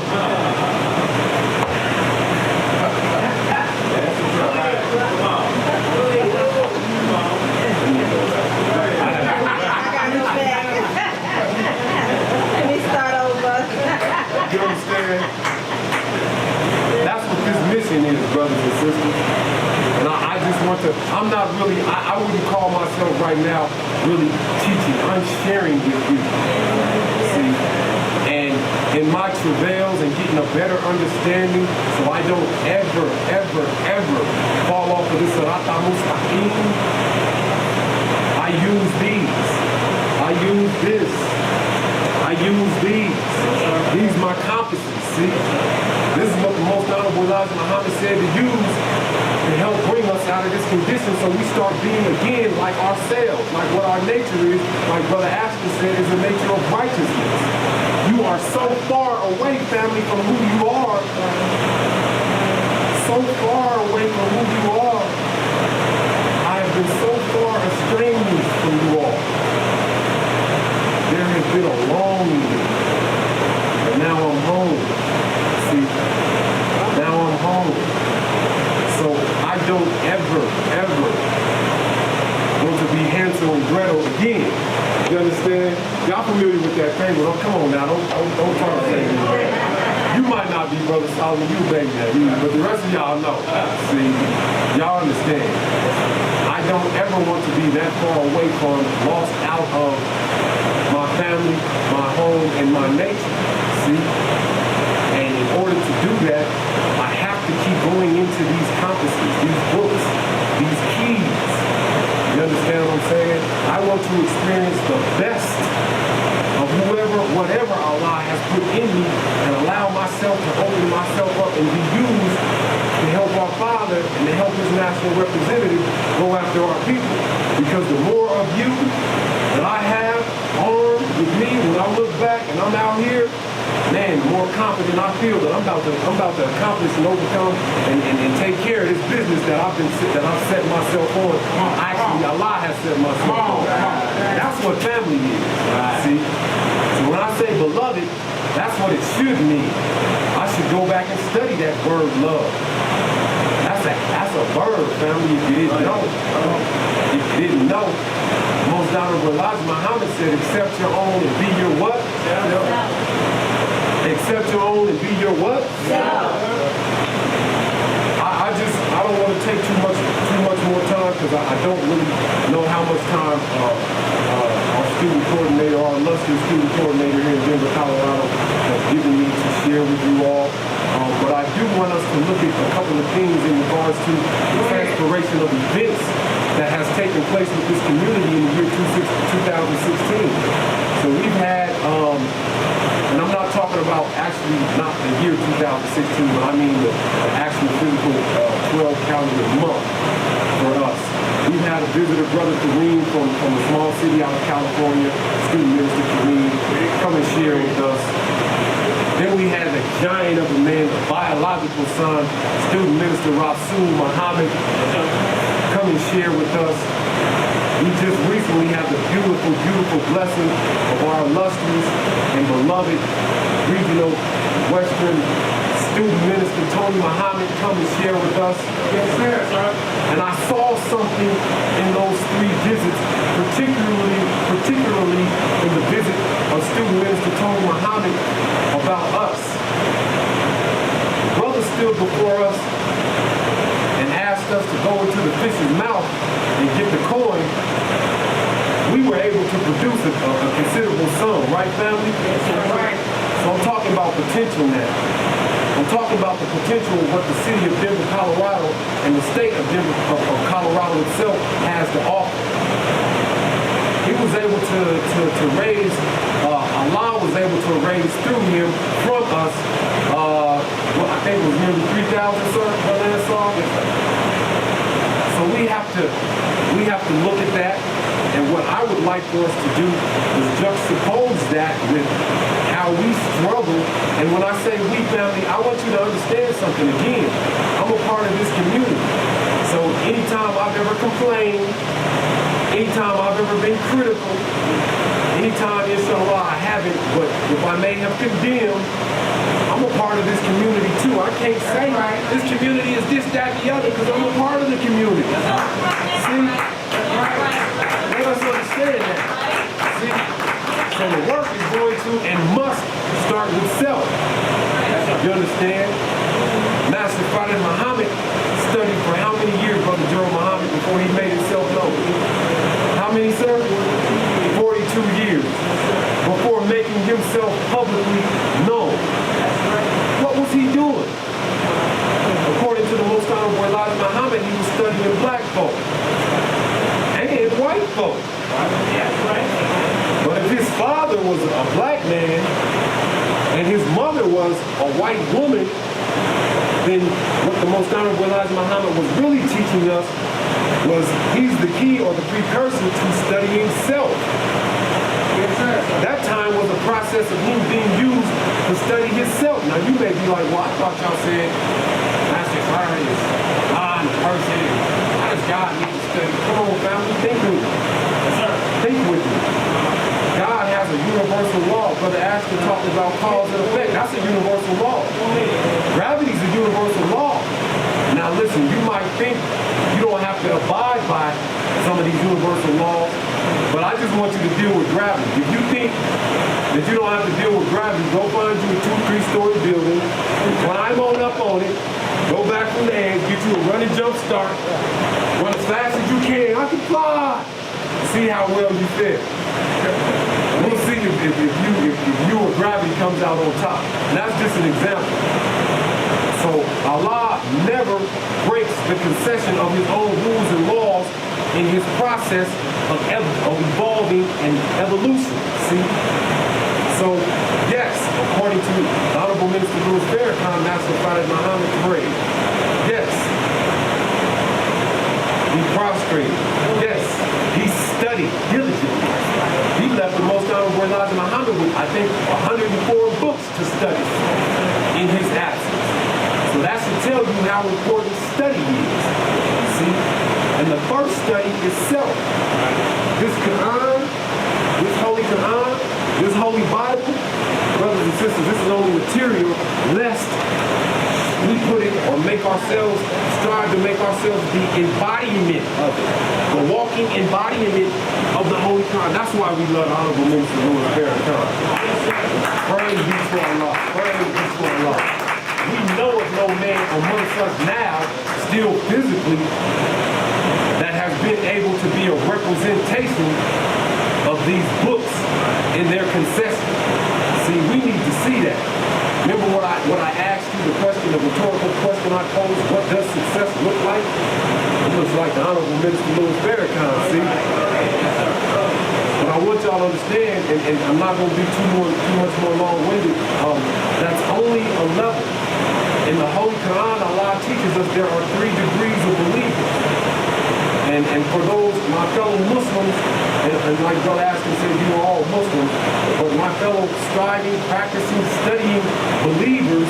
You understand? That's what this mission is, brothers and sisters. And I just want to, I'm not really, I wouldn't call myself right now really teaching. I'm sharing with you. See? And in my travails and getting a better understanding so I don't ever fall off of this Sirata Mustaqim, I use these. I use this. I use these. These my compasses, see? This is what the most honorable Elijah Muhammad said to use to help bring us out of this condition so we start being again like ourselves, like what our nature is, like Brother Ashton said, is the nature of righteousness. You are so far away, family, from who you are. So far away from who you are. I have been so far estranged Gretel again. You understand? Y'all familiar with that thing, but come on now, don't try to say that. You might not be, Brother Solomon, you baby that, but the rest of y'all know. See, y'all understand. I don't ever want to be that far away from, lost out of my family, my home, and my nature. See? And in order to do that, I have to keep going into these compasses, these books, these keys. You understand what I'm saying? I want to experience the best of whatever Allah has put in me and allow myself to open myself up and be used to help our Father and to help His national representative go after our people. Because the more of you that I have armed with me when I look back and I'm out here, man, the more confident I feel that I'm about to accomplish and overcome and take care of this business that I've set myself on. Actually, Allah has set myself on. That's what family is. See? So when I say beloved, that's what it should mean. I should go back and study that word love. That's a verb, family, if you didn't know. If you didn't know, most honorable Elijah Muhammad said, accept your own and be your what? Accept your own and be your what? I don't want to take too much more time because I don't really know how much time our student coordinator, our illustrious student coordinator here in Denver, Colorado, has given me to share with you all. But I do want us to look at a couple of things in regards to the transpiration of events that has taken place with this community in the year 2016. So we've had, and I'm not talking about actually not the year 2016, but I mean the actual physical 12 calendar month for us. We've had a visitor, Brother Kareem, from a small city out of California, student minister Kareem, come and share with us. Then we had a giant of a man, a biological son, student minister Rasul Muhammad, come and share with us. We just recently had the beautiful, beautiful blessing of our illustrious and beloved regional Western student minister Tony Muhammad come and share with us. Yes, sir. And I saw something in those 3 visits, particularly in the visit of student minister Tony Muhammad about us. The brother stood before us and asked us to go into the fish's mouth and get the coin. We were able to produce a considerable sum, right, family? Yes, right. So I'm talking about potential now. I'm talking about the potential of what the city of Denver, Colorado, and the state of Denver, of Colorado itself has to offer. He was able to raise, Allah was able to raise through him from us, I think it was nearly 3,000, sir, So we have to look at that, and what I would like for us to do is juxtapose that with how we struggle. And when I say we, family, I want you to understand something again. I'm a part of this community. So anytime I've ever complained, anytime I've ever been critical, anytime, inshallah, I haven't, but if I may have condemned, I'm a part of this community too. I can't say this community is this, that, the other, because I'm a part of the community. See? Let us understand that. See? So the work is going to and must start with self. You understand? Master Father Muhammad studied for how many years, Brother Joe Muhammad, before he made himself known? How many, sir? 42 years before making himself publicly known. What was he doing? According to the Most Honorable Elijah Muhammad, he was studying black folk and white folk. But if his father was a black man and his mother was a white woman, then what the Most Honorable Elijah Muhammad was really teaching us was he's the key or the precursor to studying self. That time was a process of him being used to study himself. Now you may be like, well, I thought y'all said Master Fire is God, the person. How does God need to study? Come on, family, think with me. Think with me. God has a universal law. Brother Ashton talked about cause and effect. That's a universal law. Gravity is a universal law. Now listen, you might think you don't have to abide by some of these universal laws, just want you to deal with gravity. If you think that you don't have to deal with gravity, go find you a 2-3-story building, climb on up on it, go back from the edge, get you a running jump start, run as fast as you can. I can fly. See how well you fare. We'll see if you or gravity comes out on top. And that's just an example. So Allah never breaks the concession of his own rules and laws in his process of evolving and evolution. See? So, yes, according to Honorable Minister Louis Farrakhan, that's the Prophet Muhammad prayed. Yes. He prostrated. Yes. He studied diligently. He left the most honorable Elijah Muhammad with, I think, 104 books to study in his absence. So that should tell you how important study is. See? And the first study is self. This Quran, this Holy Quran, this Holy Bible, brothers and sisters, this is only material lest we put it or strive to make ourselves the embodiment of it. The walking embodiment of the Holy Quran. That's why we love Honorable Minister Louis Farrakhan. Praise be to Allah. Praise be to Allah. We know of no man amongst us now, still physically, that has been able to be a representation of these books in their concession. See, we need to see that. Remember what I asked you, the rhetorical question I posed, what does success look like? It looks like the Honorable Minister Louis Farrakhan, see? But I want y'all to understand, and I'm not going to be too much more long-winded, that's only a level. In the Holy Quran, Allah teaches us there are 3 degrees of believers. And for those, my fellow Muslims, and like Brother Askin said, you are all Muslims, but my fellow striving, practicing, studying believers,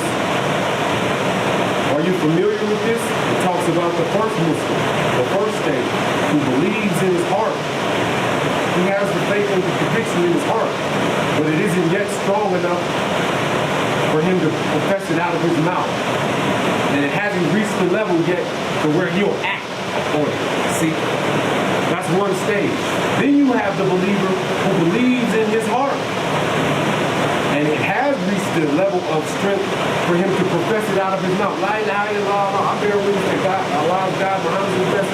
are you familiar with this? It talks about the first Muslim, the first stage, who believes in his heart. He has the faith and the conviction in his heart, but it isn't yet strong enough for him to profess it out of his mouth. And it hasn't reached the level yet to where he'll act on it. See? That's one stage. Then you have the believer who believes in his heart. And it has reached the level of strength for him to profess it out of his mouth. La ilaha illallah, I bear witness that God, Allah is God, Muhammad is the best.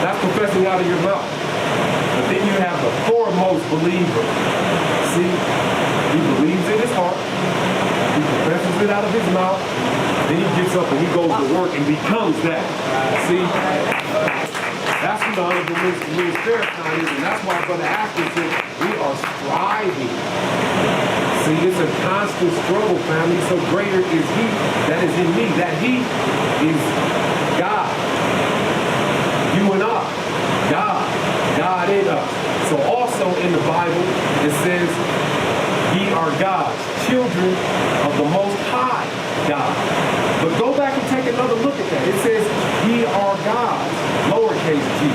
That's professing out of your mouth. But then you have the foremost believer. See? He believes in his heart. He professes it out of his mouth. Then he gets up and he goes to work and becomes that. See? That's what the Honorable Minister Louis Farrakhan is, and that's why Brother Askin said we are striving. See, it's a constant struggle, family. So greater is he that is in me, that he is God. You and I, God in us. So also in the Bible, it says, ye are God's children of the Most High God. But go back and take another look at that. It says, ye are God's, lowercase g.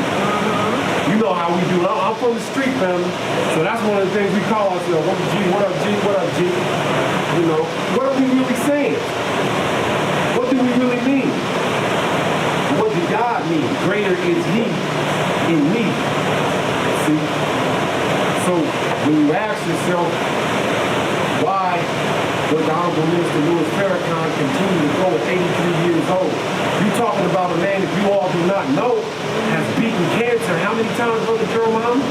You know how we do it. I'm from the street, family. So that's one of the things we call ourselves. What up, G? What up, G? What up, G? You know, what are we really saying? What do we really mean? What did God mean? Greater is he in me. See? So when you ask yourself, why does the Honorable Minister Louis Farrakhan continue to go at 83 years old? You're talking about a man that you all do not know has beaten cancer. How many times, Brother Joe Muhammad?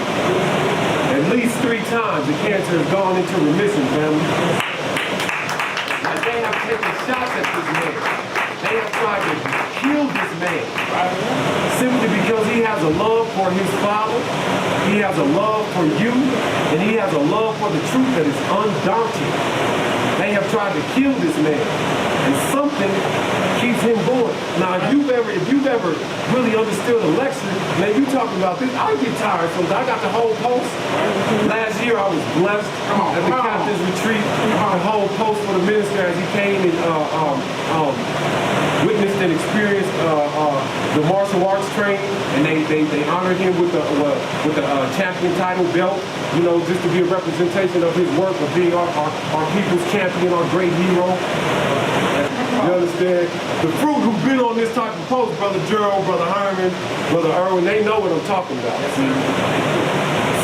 At least 3 times the cancer has gone into remission, family. And they have taken shots at this man. They have tried to kill this man. Simply because he has a love for his father, he has a love for you, and he has a love for the truth that is undaunted. They have tried to kill this man, and something keeps him going. Now, if you've ever really understood a lecture, man, you talking about this, I get tired sometimes. I got the whole post. Last year, I was blessed at the captain's retreat. The whole post for the minister as he came and witnessed and experienced the martial arts training, and they honored him with the champion title belt. You know, just to be a representation of his work of being our people's champion, our great hero. You understand? The fruit who've been on this type of post, Brother Gerald, Brother Herman, Brother Irwin, they know what I'm talking about. See?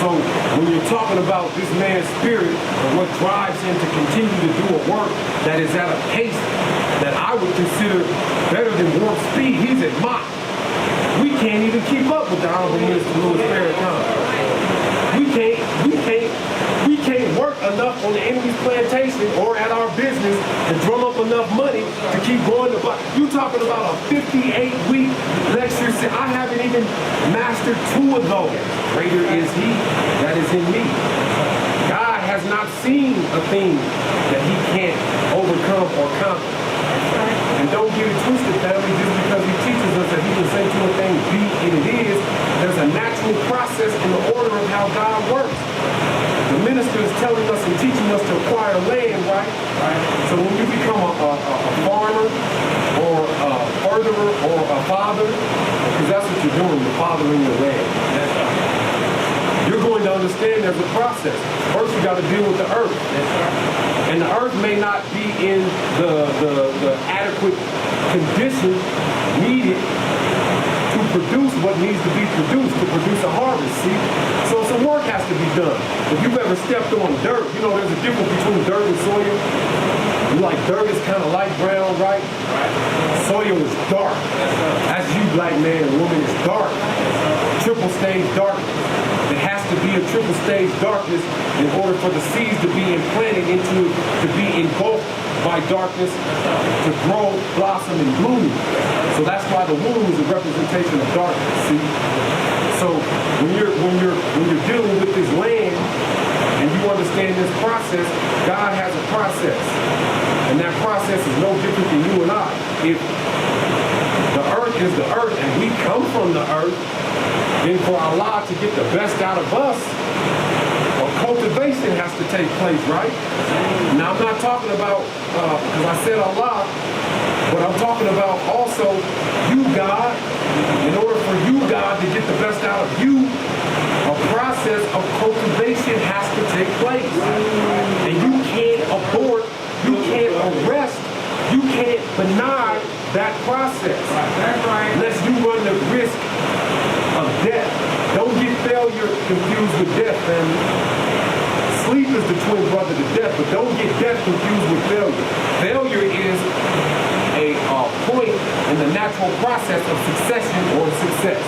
So when you're talking about this man's spirit and what drives him to continue to do a work that is at a pace that I would consider better than warp speed, he's at Mach. We can't even keep up with the Honorable Minister Louis Farrakhan. We can't work enough on the enemy's plantation or at our business to drum up enough money to keep going to buy. You talking about a 58-week lecture? I haven't even mastered 2 of those. Greater is he that is in me. God has not seen a thing that he can't overcome or conquer. And don't get it twisted, family, just because he teaches us that he can say to a thing, be, and it is. There's a natural process in the order of how God works. The minister is telling us and teaching us to acquire land, right? So when you become a farmer or a furtherer or a father, because that's what you're doing, you're fathering your land. You're going to understand there's a process. First, you got to deal with the earth. And the earth may not be in the adequate condition needed to produce what needs to be produced, to produce a harvest, see? So some work has to be done. If you've ever stepped on dirt, you know there's a difference between dirt and soil. Like dirt is kind of light brown, right? Soil is dark. As you, black man and woman, is dark. Triple stage darkness. It has to be a triple stage darkness in order for the seeds to be implanted into, to be engulfed by darkness, to grow, blossom, and bloom. So that's why the womb is a representation of darkness, see? So when you're dealing with this land and you understand this process, God has a process. And that process is no different than you and I. If the earth is the earth and we come from the earth, then for Allah to get the best out of us, a cultivation has to take place, right? Now I'm not talking about, because I said Allah, but I'm talking about also you, God. In order for you, God, to get the best out of you, a process of cultivation has to take place. And you can't abort, you can't arrest, you can't deny that process. Unless you run the risk of death. Don't get failure confused with death, family. Sleep is the twin brother to death, but don't get death confused with failure. Failure is a point in the natural process of succession or success.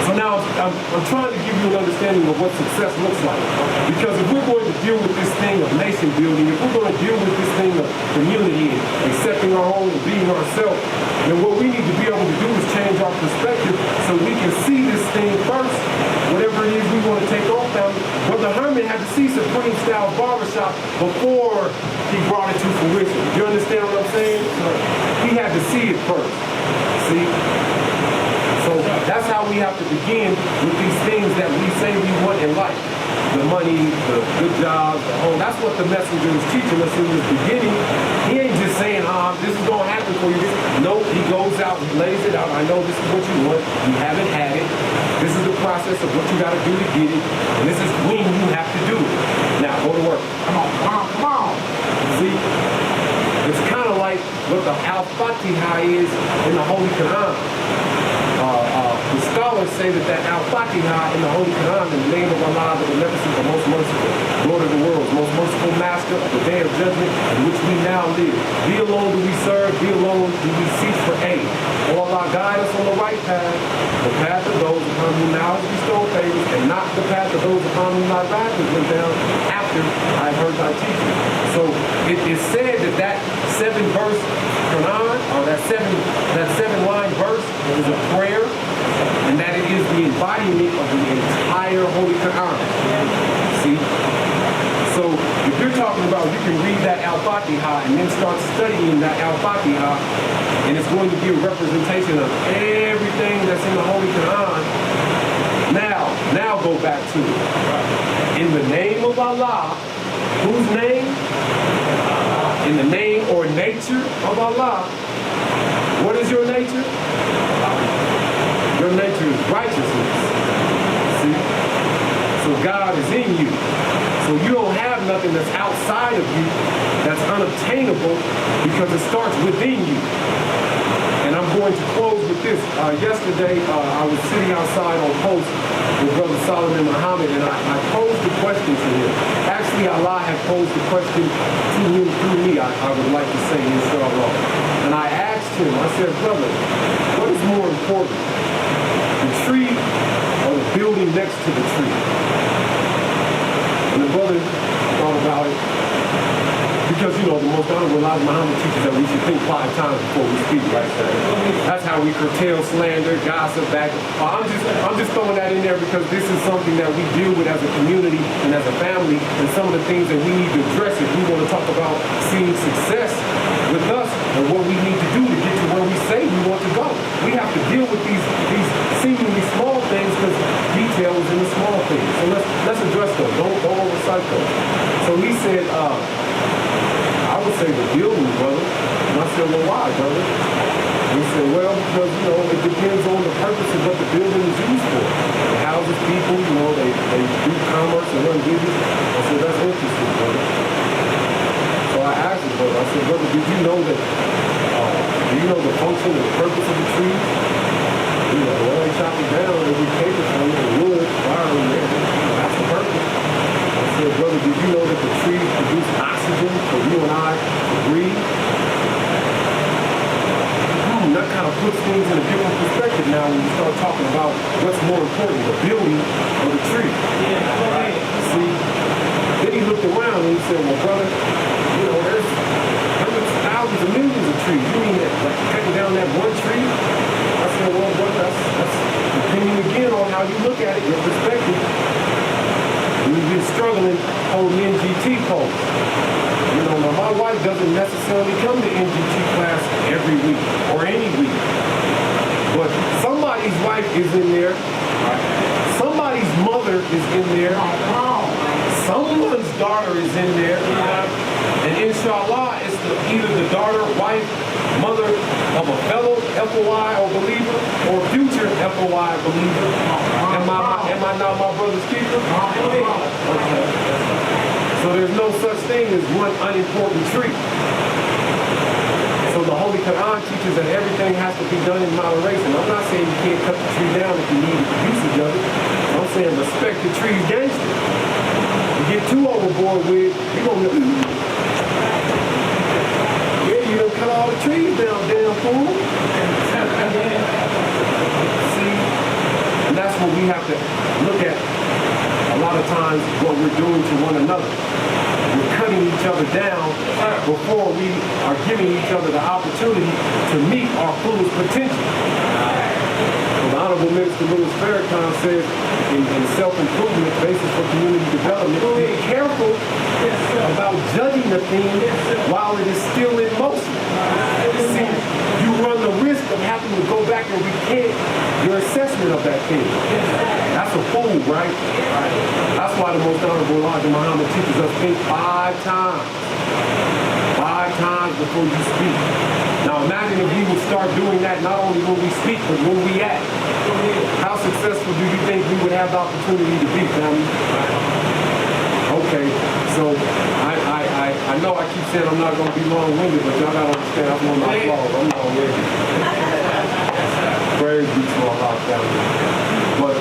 So now I'm trying to give you an understanding of what success looks like. Because if we're going to deal with this thing of nation building, if we're going to deal with this thing of community and accepting our own and being ourselves, then what we need to be able to do is change our perspective so we can see this thing first, whatever it is we want to take off from. Brother Herman had to see Supreme Style Barbershop before he brought it to fruition. You understand what I'm saying? He had to see it first. See? So that's how we have to begin with these things that we say we want in life. The money, the good jobs, the home. That's what the messenger is teaching us in the beginning. He ain't just saying, this is going to happen for you. No, he goes out, he lays it out. I know this is what you want. You haven't had it. This is the process of what you got to do to get it. And this is when you have to do it. Now, go to work. Come on, come on, come on. See? It's kind of like what the Al-Fatiha is in the Holy Quran. The scholars say that Al-Fatiha in the Holy Quran, in the name of Allah, the Beneficent, the most merciful, Lord of the world, most merciful Master of the Day of Judgment, in which we now live. Thee alone do we serve, thee alone do we seek for aid. O Allah, guide us on the right path, the path of those upon whom thou hast bestowed favors, and not the path of those upon whom thy wrath has been down after I heard thy teaching. So it is said that 7-verse Quran, or that seven line verse, is a prayer, and that it is the embodiment of the entire Holy Quran. See? So if you're talking about you can read that Al-Fatiha and then start studying that Al-Fatiha, and it's going to be a representation of everything that's in the Holy Quran, now go back to it. In the name of Allah, whose name? In the name or nature of Allah. What is your nature? Your nature is righteousness. See? So God is in you. So you don't have nothing that's outside of you that's unobtainable because it starts within you. And I'm going to close with this. this. Yesterday, I was sitting outside on post with Brother Solomon Muhammad, and I posed the question to him. Actually, Allah had posed the question to him through me, I would like to say, inshallah. And I asked him, I said, brother, what is more important, the tree or the building next to the tree? And the brother thought about it. Because, you know, the most honorable Elijah Muhammad teaches that we should think 5 times before we speak, right? That's how we curtail slander, gossip, back. I'm just throwing that in there because this is something that we deal with as a community and as a family, and some of the things that we need to address if we want to talk about seeing success with us and what we need to do to get to where we say we want to go. We have to deal with these seemingly small things because detail is in the small things. So let's address those. Don't oversight those. So he said, I would say the building, brother. And I said, well, why, brother? And he said, well, because, you know, it depends on the purpose of what the building is used for. It houses people, you know, they do commerce and run business. I said, that's interesting, brother. So I asked him, brother, I said, brother, do you know the function and the purpose of the tree? You know, well, they chop it down and we paper from it, and wood, wire, and everything. That's the purpose. I said, brother, did you know that the trees produce oxygen for you and I to breathe? That kind of puts things in a different perspective now when you start talking about what's more important, the building or the tree. Yeah, right. See, then he looked around and he said, well, brother, you know, there's hundreds, thousands of millions of trees. You mean that, like, cutting down that one tree? I said, well, brother, that's depending again on how you look at it, your perspective. We've been struggling on the NGT post. You know, now my wife doesn't necessarily come to NGT class every week or any week. But somebody's wife is in there. Somebody's mother is in there. Someone's daughter is in there. And inshallah, it's either the daughter, wife, mother of a fellow FOI or believer or future FOI believer. Am I not my brother's keeper? Okay. So there's no such thing as one unimportant tree. So the Holy Quran teaches that everything has to be done in moderation. I'm not saying you can't cut the tree down if you need the usage of it. I'm saying respect the tree's gangster. You get too overboard with, you're going to you don't cut all the trees down, damn fool. See? And that's what we have to look at a lot of times, what we're doing to one another. We're cutting each other down before we are giving each other the opportunity to meet our fullest potential. The Honorable Minister Louis Farrakhan says in self-improvement, basis for community development, be careful about judging the thing while it is still in motion. See, you run the risk of having to go back and recant your assessment of that thing. That's a fool, right? That's why the most honorable Elijah Muhammad teaches us think 5 times. 5 times before you speak. Now imagine if we would start doing that not only when we speak, but when we act. How successful do you think we would have the opportunity to be, family? Okay, so I know I keep saying I'm not going to be long-winded, but y'all got to understand I'm on my flaws. I'm long-winded. Praise be to Allah, family. But,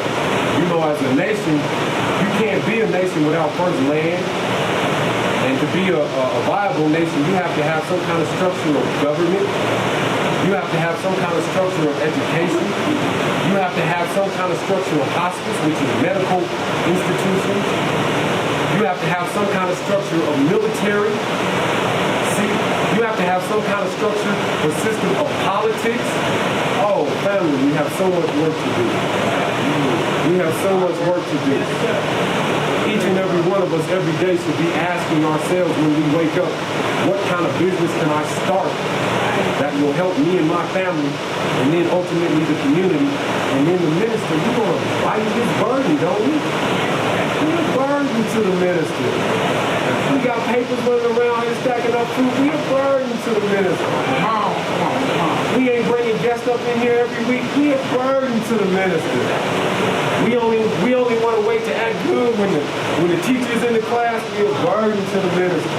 you know, as a nation, you can't be a nation without first land. And to be a viable nation, you have to have some kind of structure of government. You have to have some kind of structure of education. You have to have some kind of structure of hospice, which is medical institutions. You have to have some kind of structure of military. See, you have to have some kind of structure or system of politics. Oh, family, we have so much work to do. We have so much work to do. Each and every one of us every day should be asking ourselves when we wake up, what kind of business can I start that will help me and my family, and then ultimately the community, and then the minister. You're going to fight this burden, don't we? We're a burden to the minister. We got papers running around here stacking up food. We're a burden to the minister. We ain't bringing guests up in here every week. We're a burden to the minister. We only want to wait to act good when the teacher's in the class. We're a burden to the minister.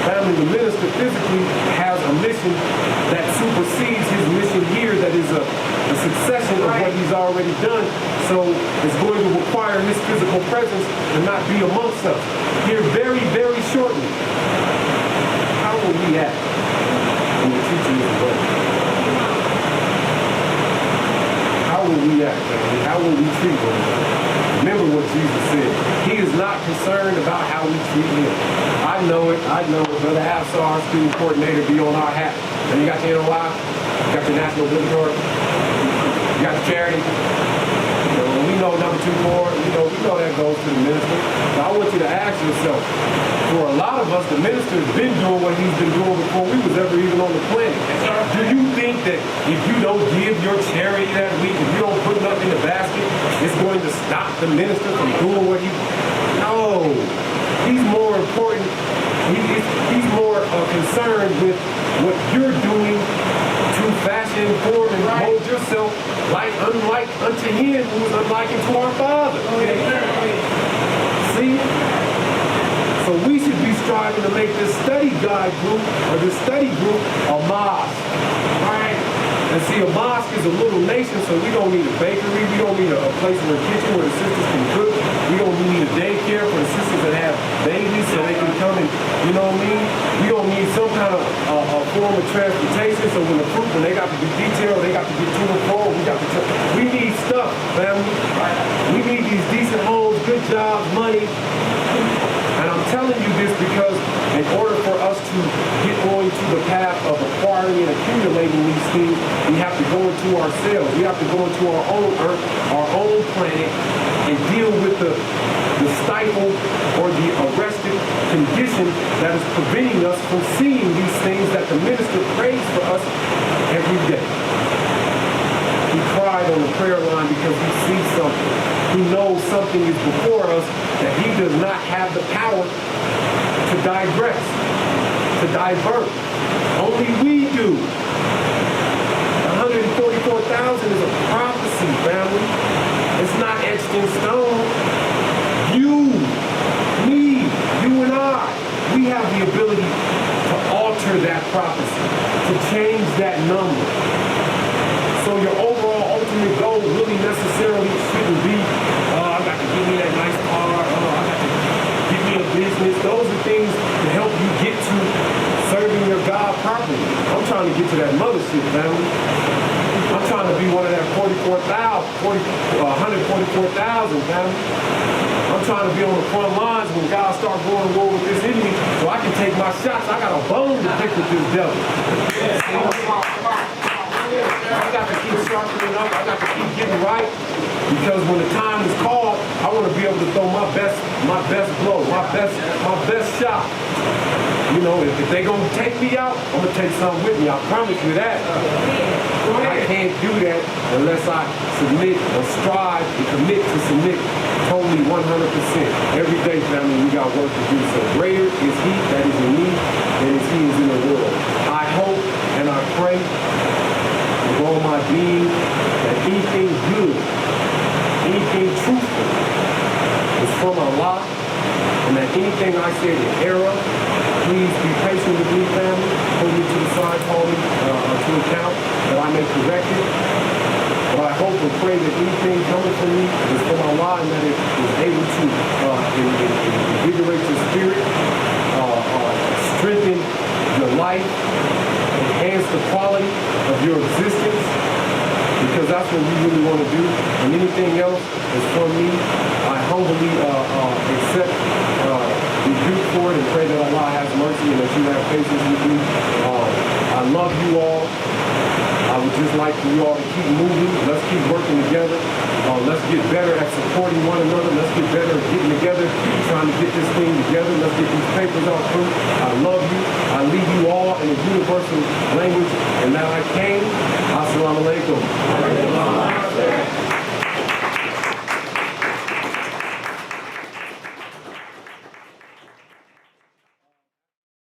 Family, the minister physically has a mission that supersedes his mission here already done. So it's going to require his physical presence to not be amongst us here very, very shortly. How will we act when the teaching is over? How will we act, family? How will we treat one another? Remember what Jesus said. He is not concerned about how we treat him. I know it. Brother Hafsar, our student coordinator, be on our hat. And you got the NOI, you got the National Visitor, you got the charity. You know, we know number 2 board, we know that goes to the minister. So I want you to ask yourself, for a lot of us, the minister has been doing what he's been doing before we was ever even on the planet. Do you think that if you don't give your charity that week, if you don't put nothing in the basket, it's going to stop the minister from doing what he... No. He's more important. He's more concerned with what you're doing to fashion, form, and mold yourself unlike unto him who is unlike unto our Father. See? So we should be striving to make this study guide group, or this study group, a mosque. Right? And see, a mosque is a little nation, so we don't need a bakery, we don't need a place where a kitchen where the sisters can cook, we don't need a daycare for the sisters that have babies so they can come and, you know what I mean? We don't need some kind of form of transportation, so when they got to be detailed, they got to get to and fro, we need stuff, family. We need these decent homes, good jobs, money. And I'm telling you this because in order for us to get on to the path of acquiring and accumulating these things, we have to go into ourselves. We have to go into our own earth, our own planet, and deal with the stifled or the arrested condition that is preventing us from seeing these things that the minister prays for us every day. He cried on the prayer line because he sees something. He knows something is before us that he does not have the power to digress, to divert. Only we do. 144,000 is a prophecy, family. It's not etched in stone. You, me, you and I, we have the ability to alter that prophecy, to change that number. So your overall ultimate goal really necessarily shouldn't be, I got to give me that nice car, I got to give me a business. Those are things to help you get to serving your God properly. I'm trying to get to that mothership, family. I'm trying to be one of that 144,000, family. I'm trying to be on the front lines when God starts going to war with this enemy so I can take my shots. I got a bone to pick with this devil. I got to keep sharpening up. I got to keep getting right because when the time is called, I want to be able to throw my best blow, my best shot. You know, if they gonna take me out, I'm gonna take something with me. I promise you that. I can't do that unless I submit or strive and commit to submit totally 100%. Every day, family, we got work to do. So greater is he that is in me than is he is in the world. I hope and I pray with all my being that anything good, anything truthful is from Allah, and that anything I say in error, please be patient with me, family. Hold me to the side, call me to account that I may correct it. But I hope and pray that anything coming from me is from Allah and that it is able to invigorate your spirit, strengthen your life, enhance the quality of your existence, because that's what we really want to do. And anything else is from me. I humbly accept rebuke for it and pray that Allah has mercy and that you have patience with me. I love you all. I would just like for you all to keep moving. Let's keep working together. Let's get better at supporting one another. Let's get better at getting together, trying to get this thing together. Let's get these papers out through. I love you. I leave you all in a universal language. And now I came. Assalamu alaikum.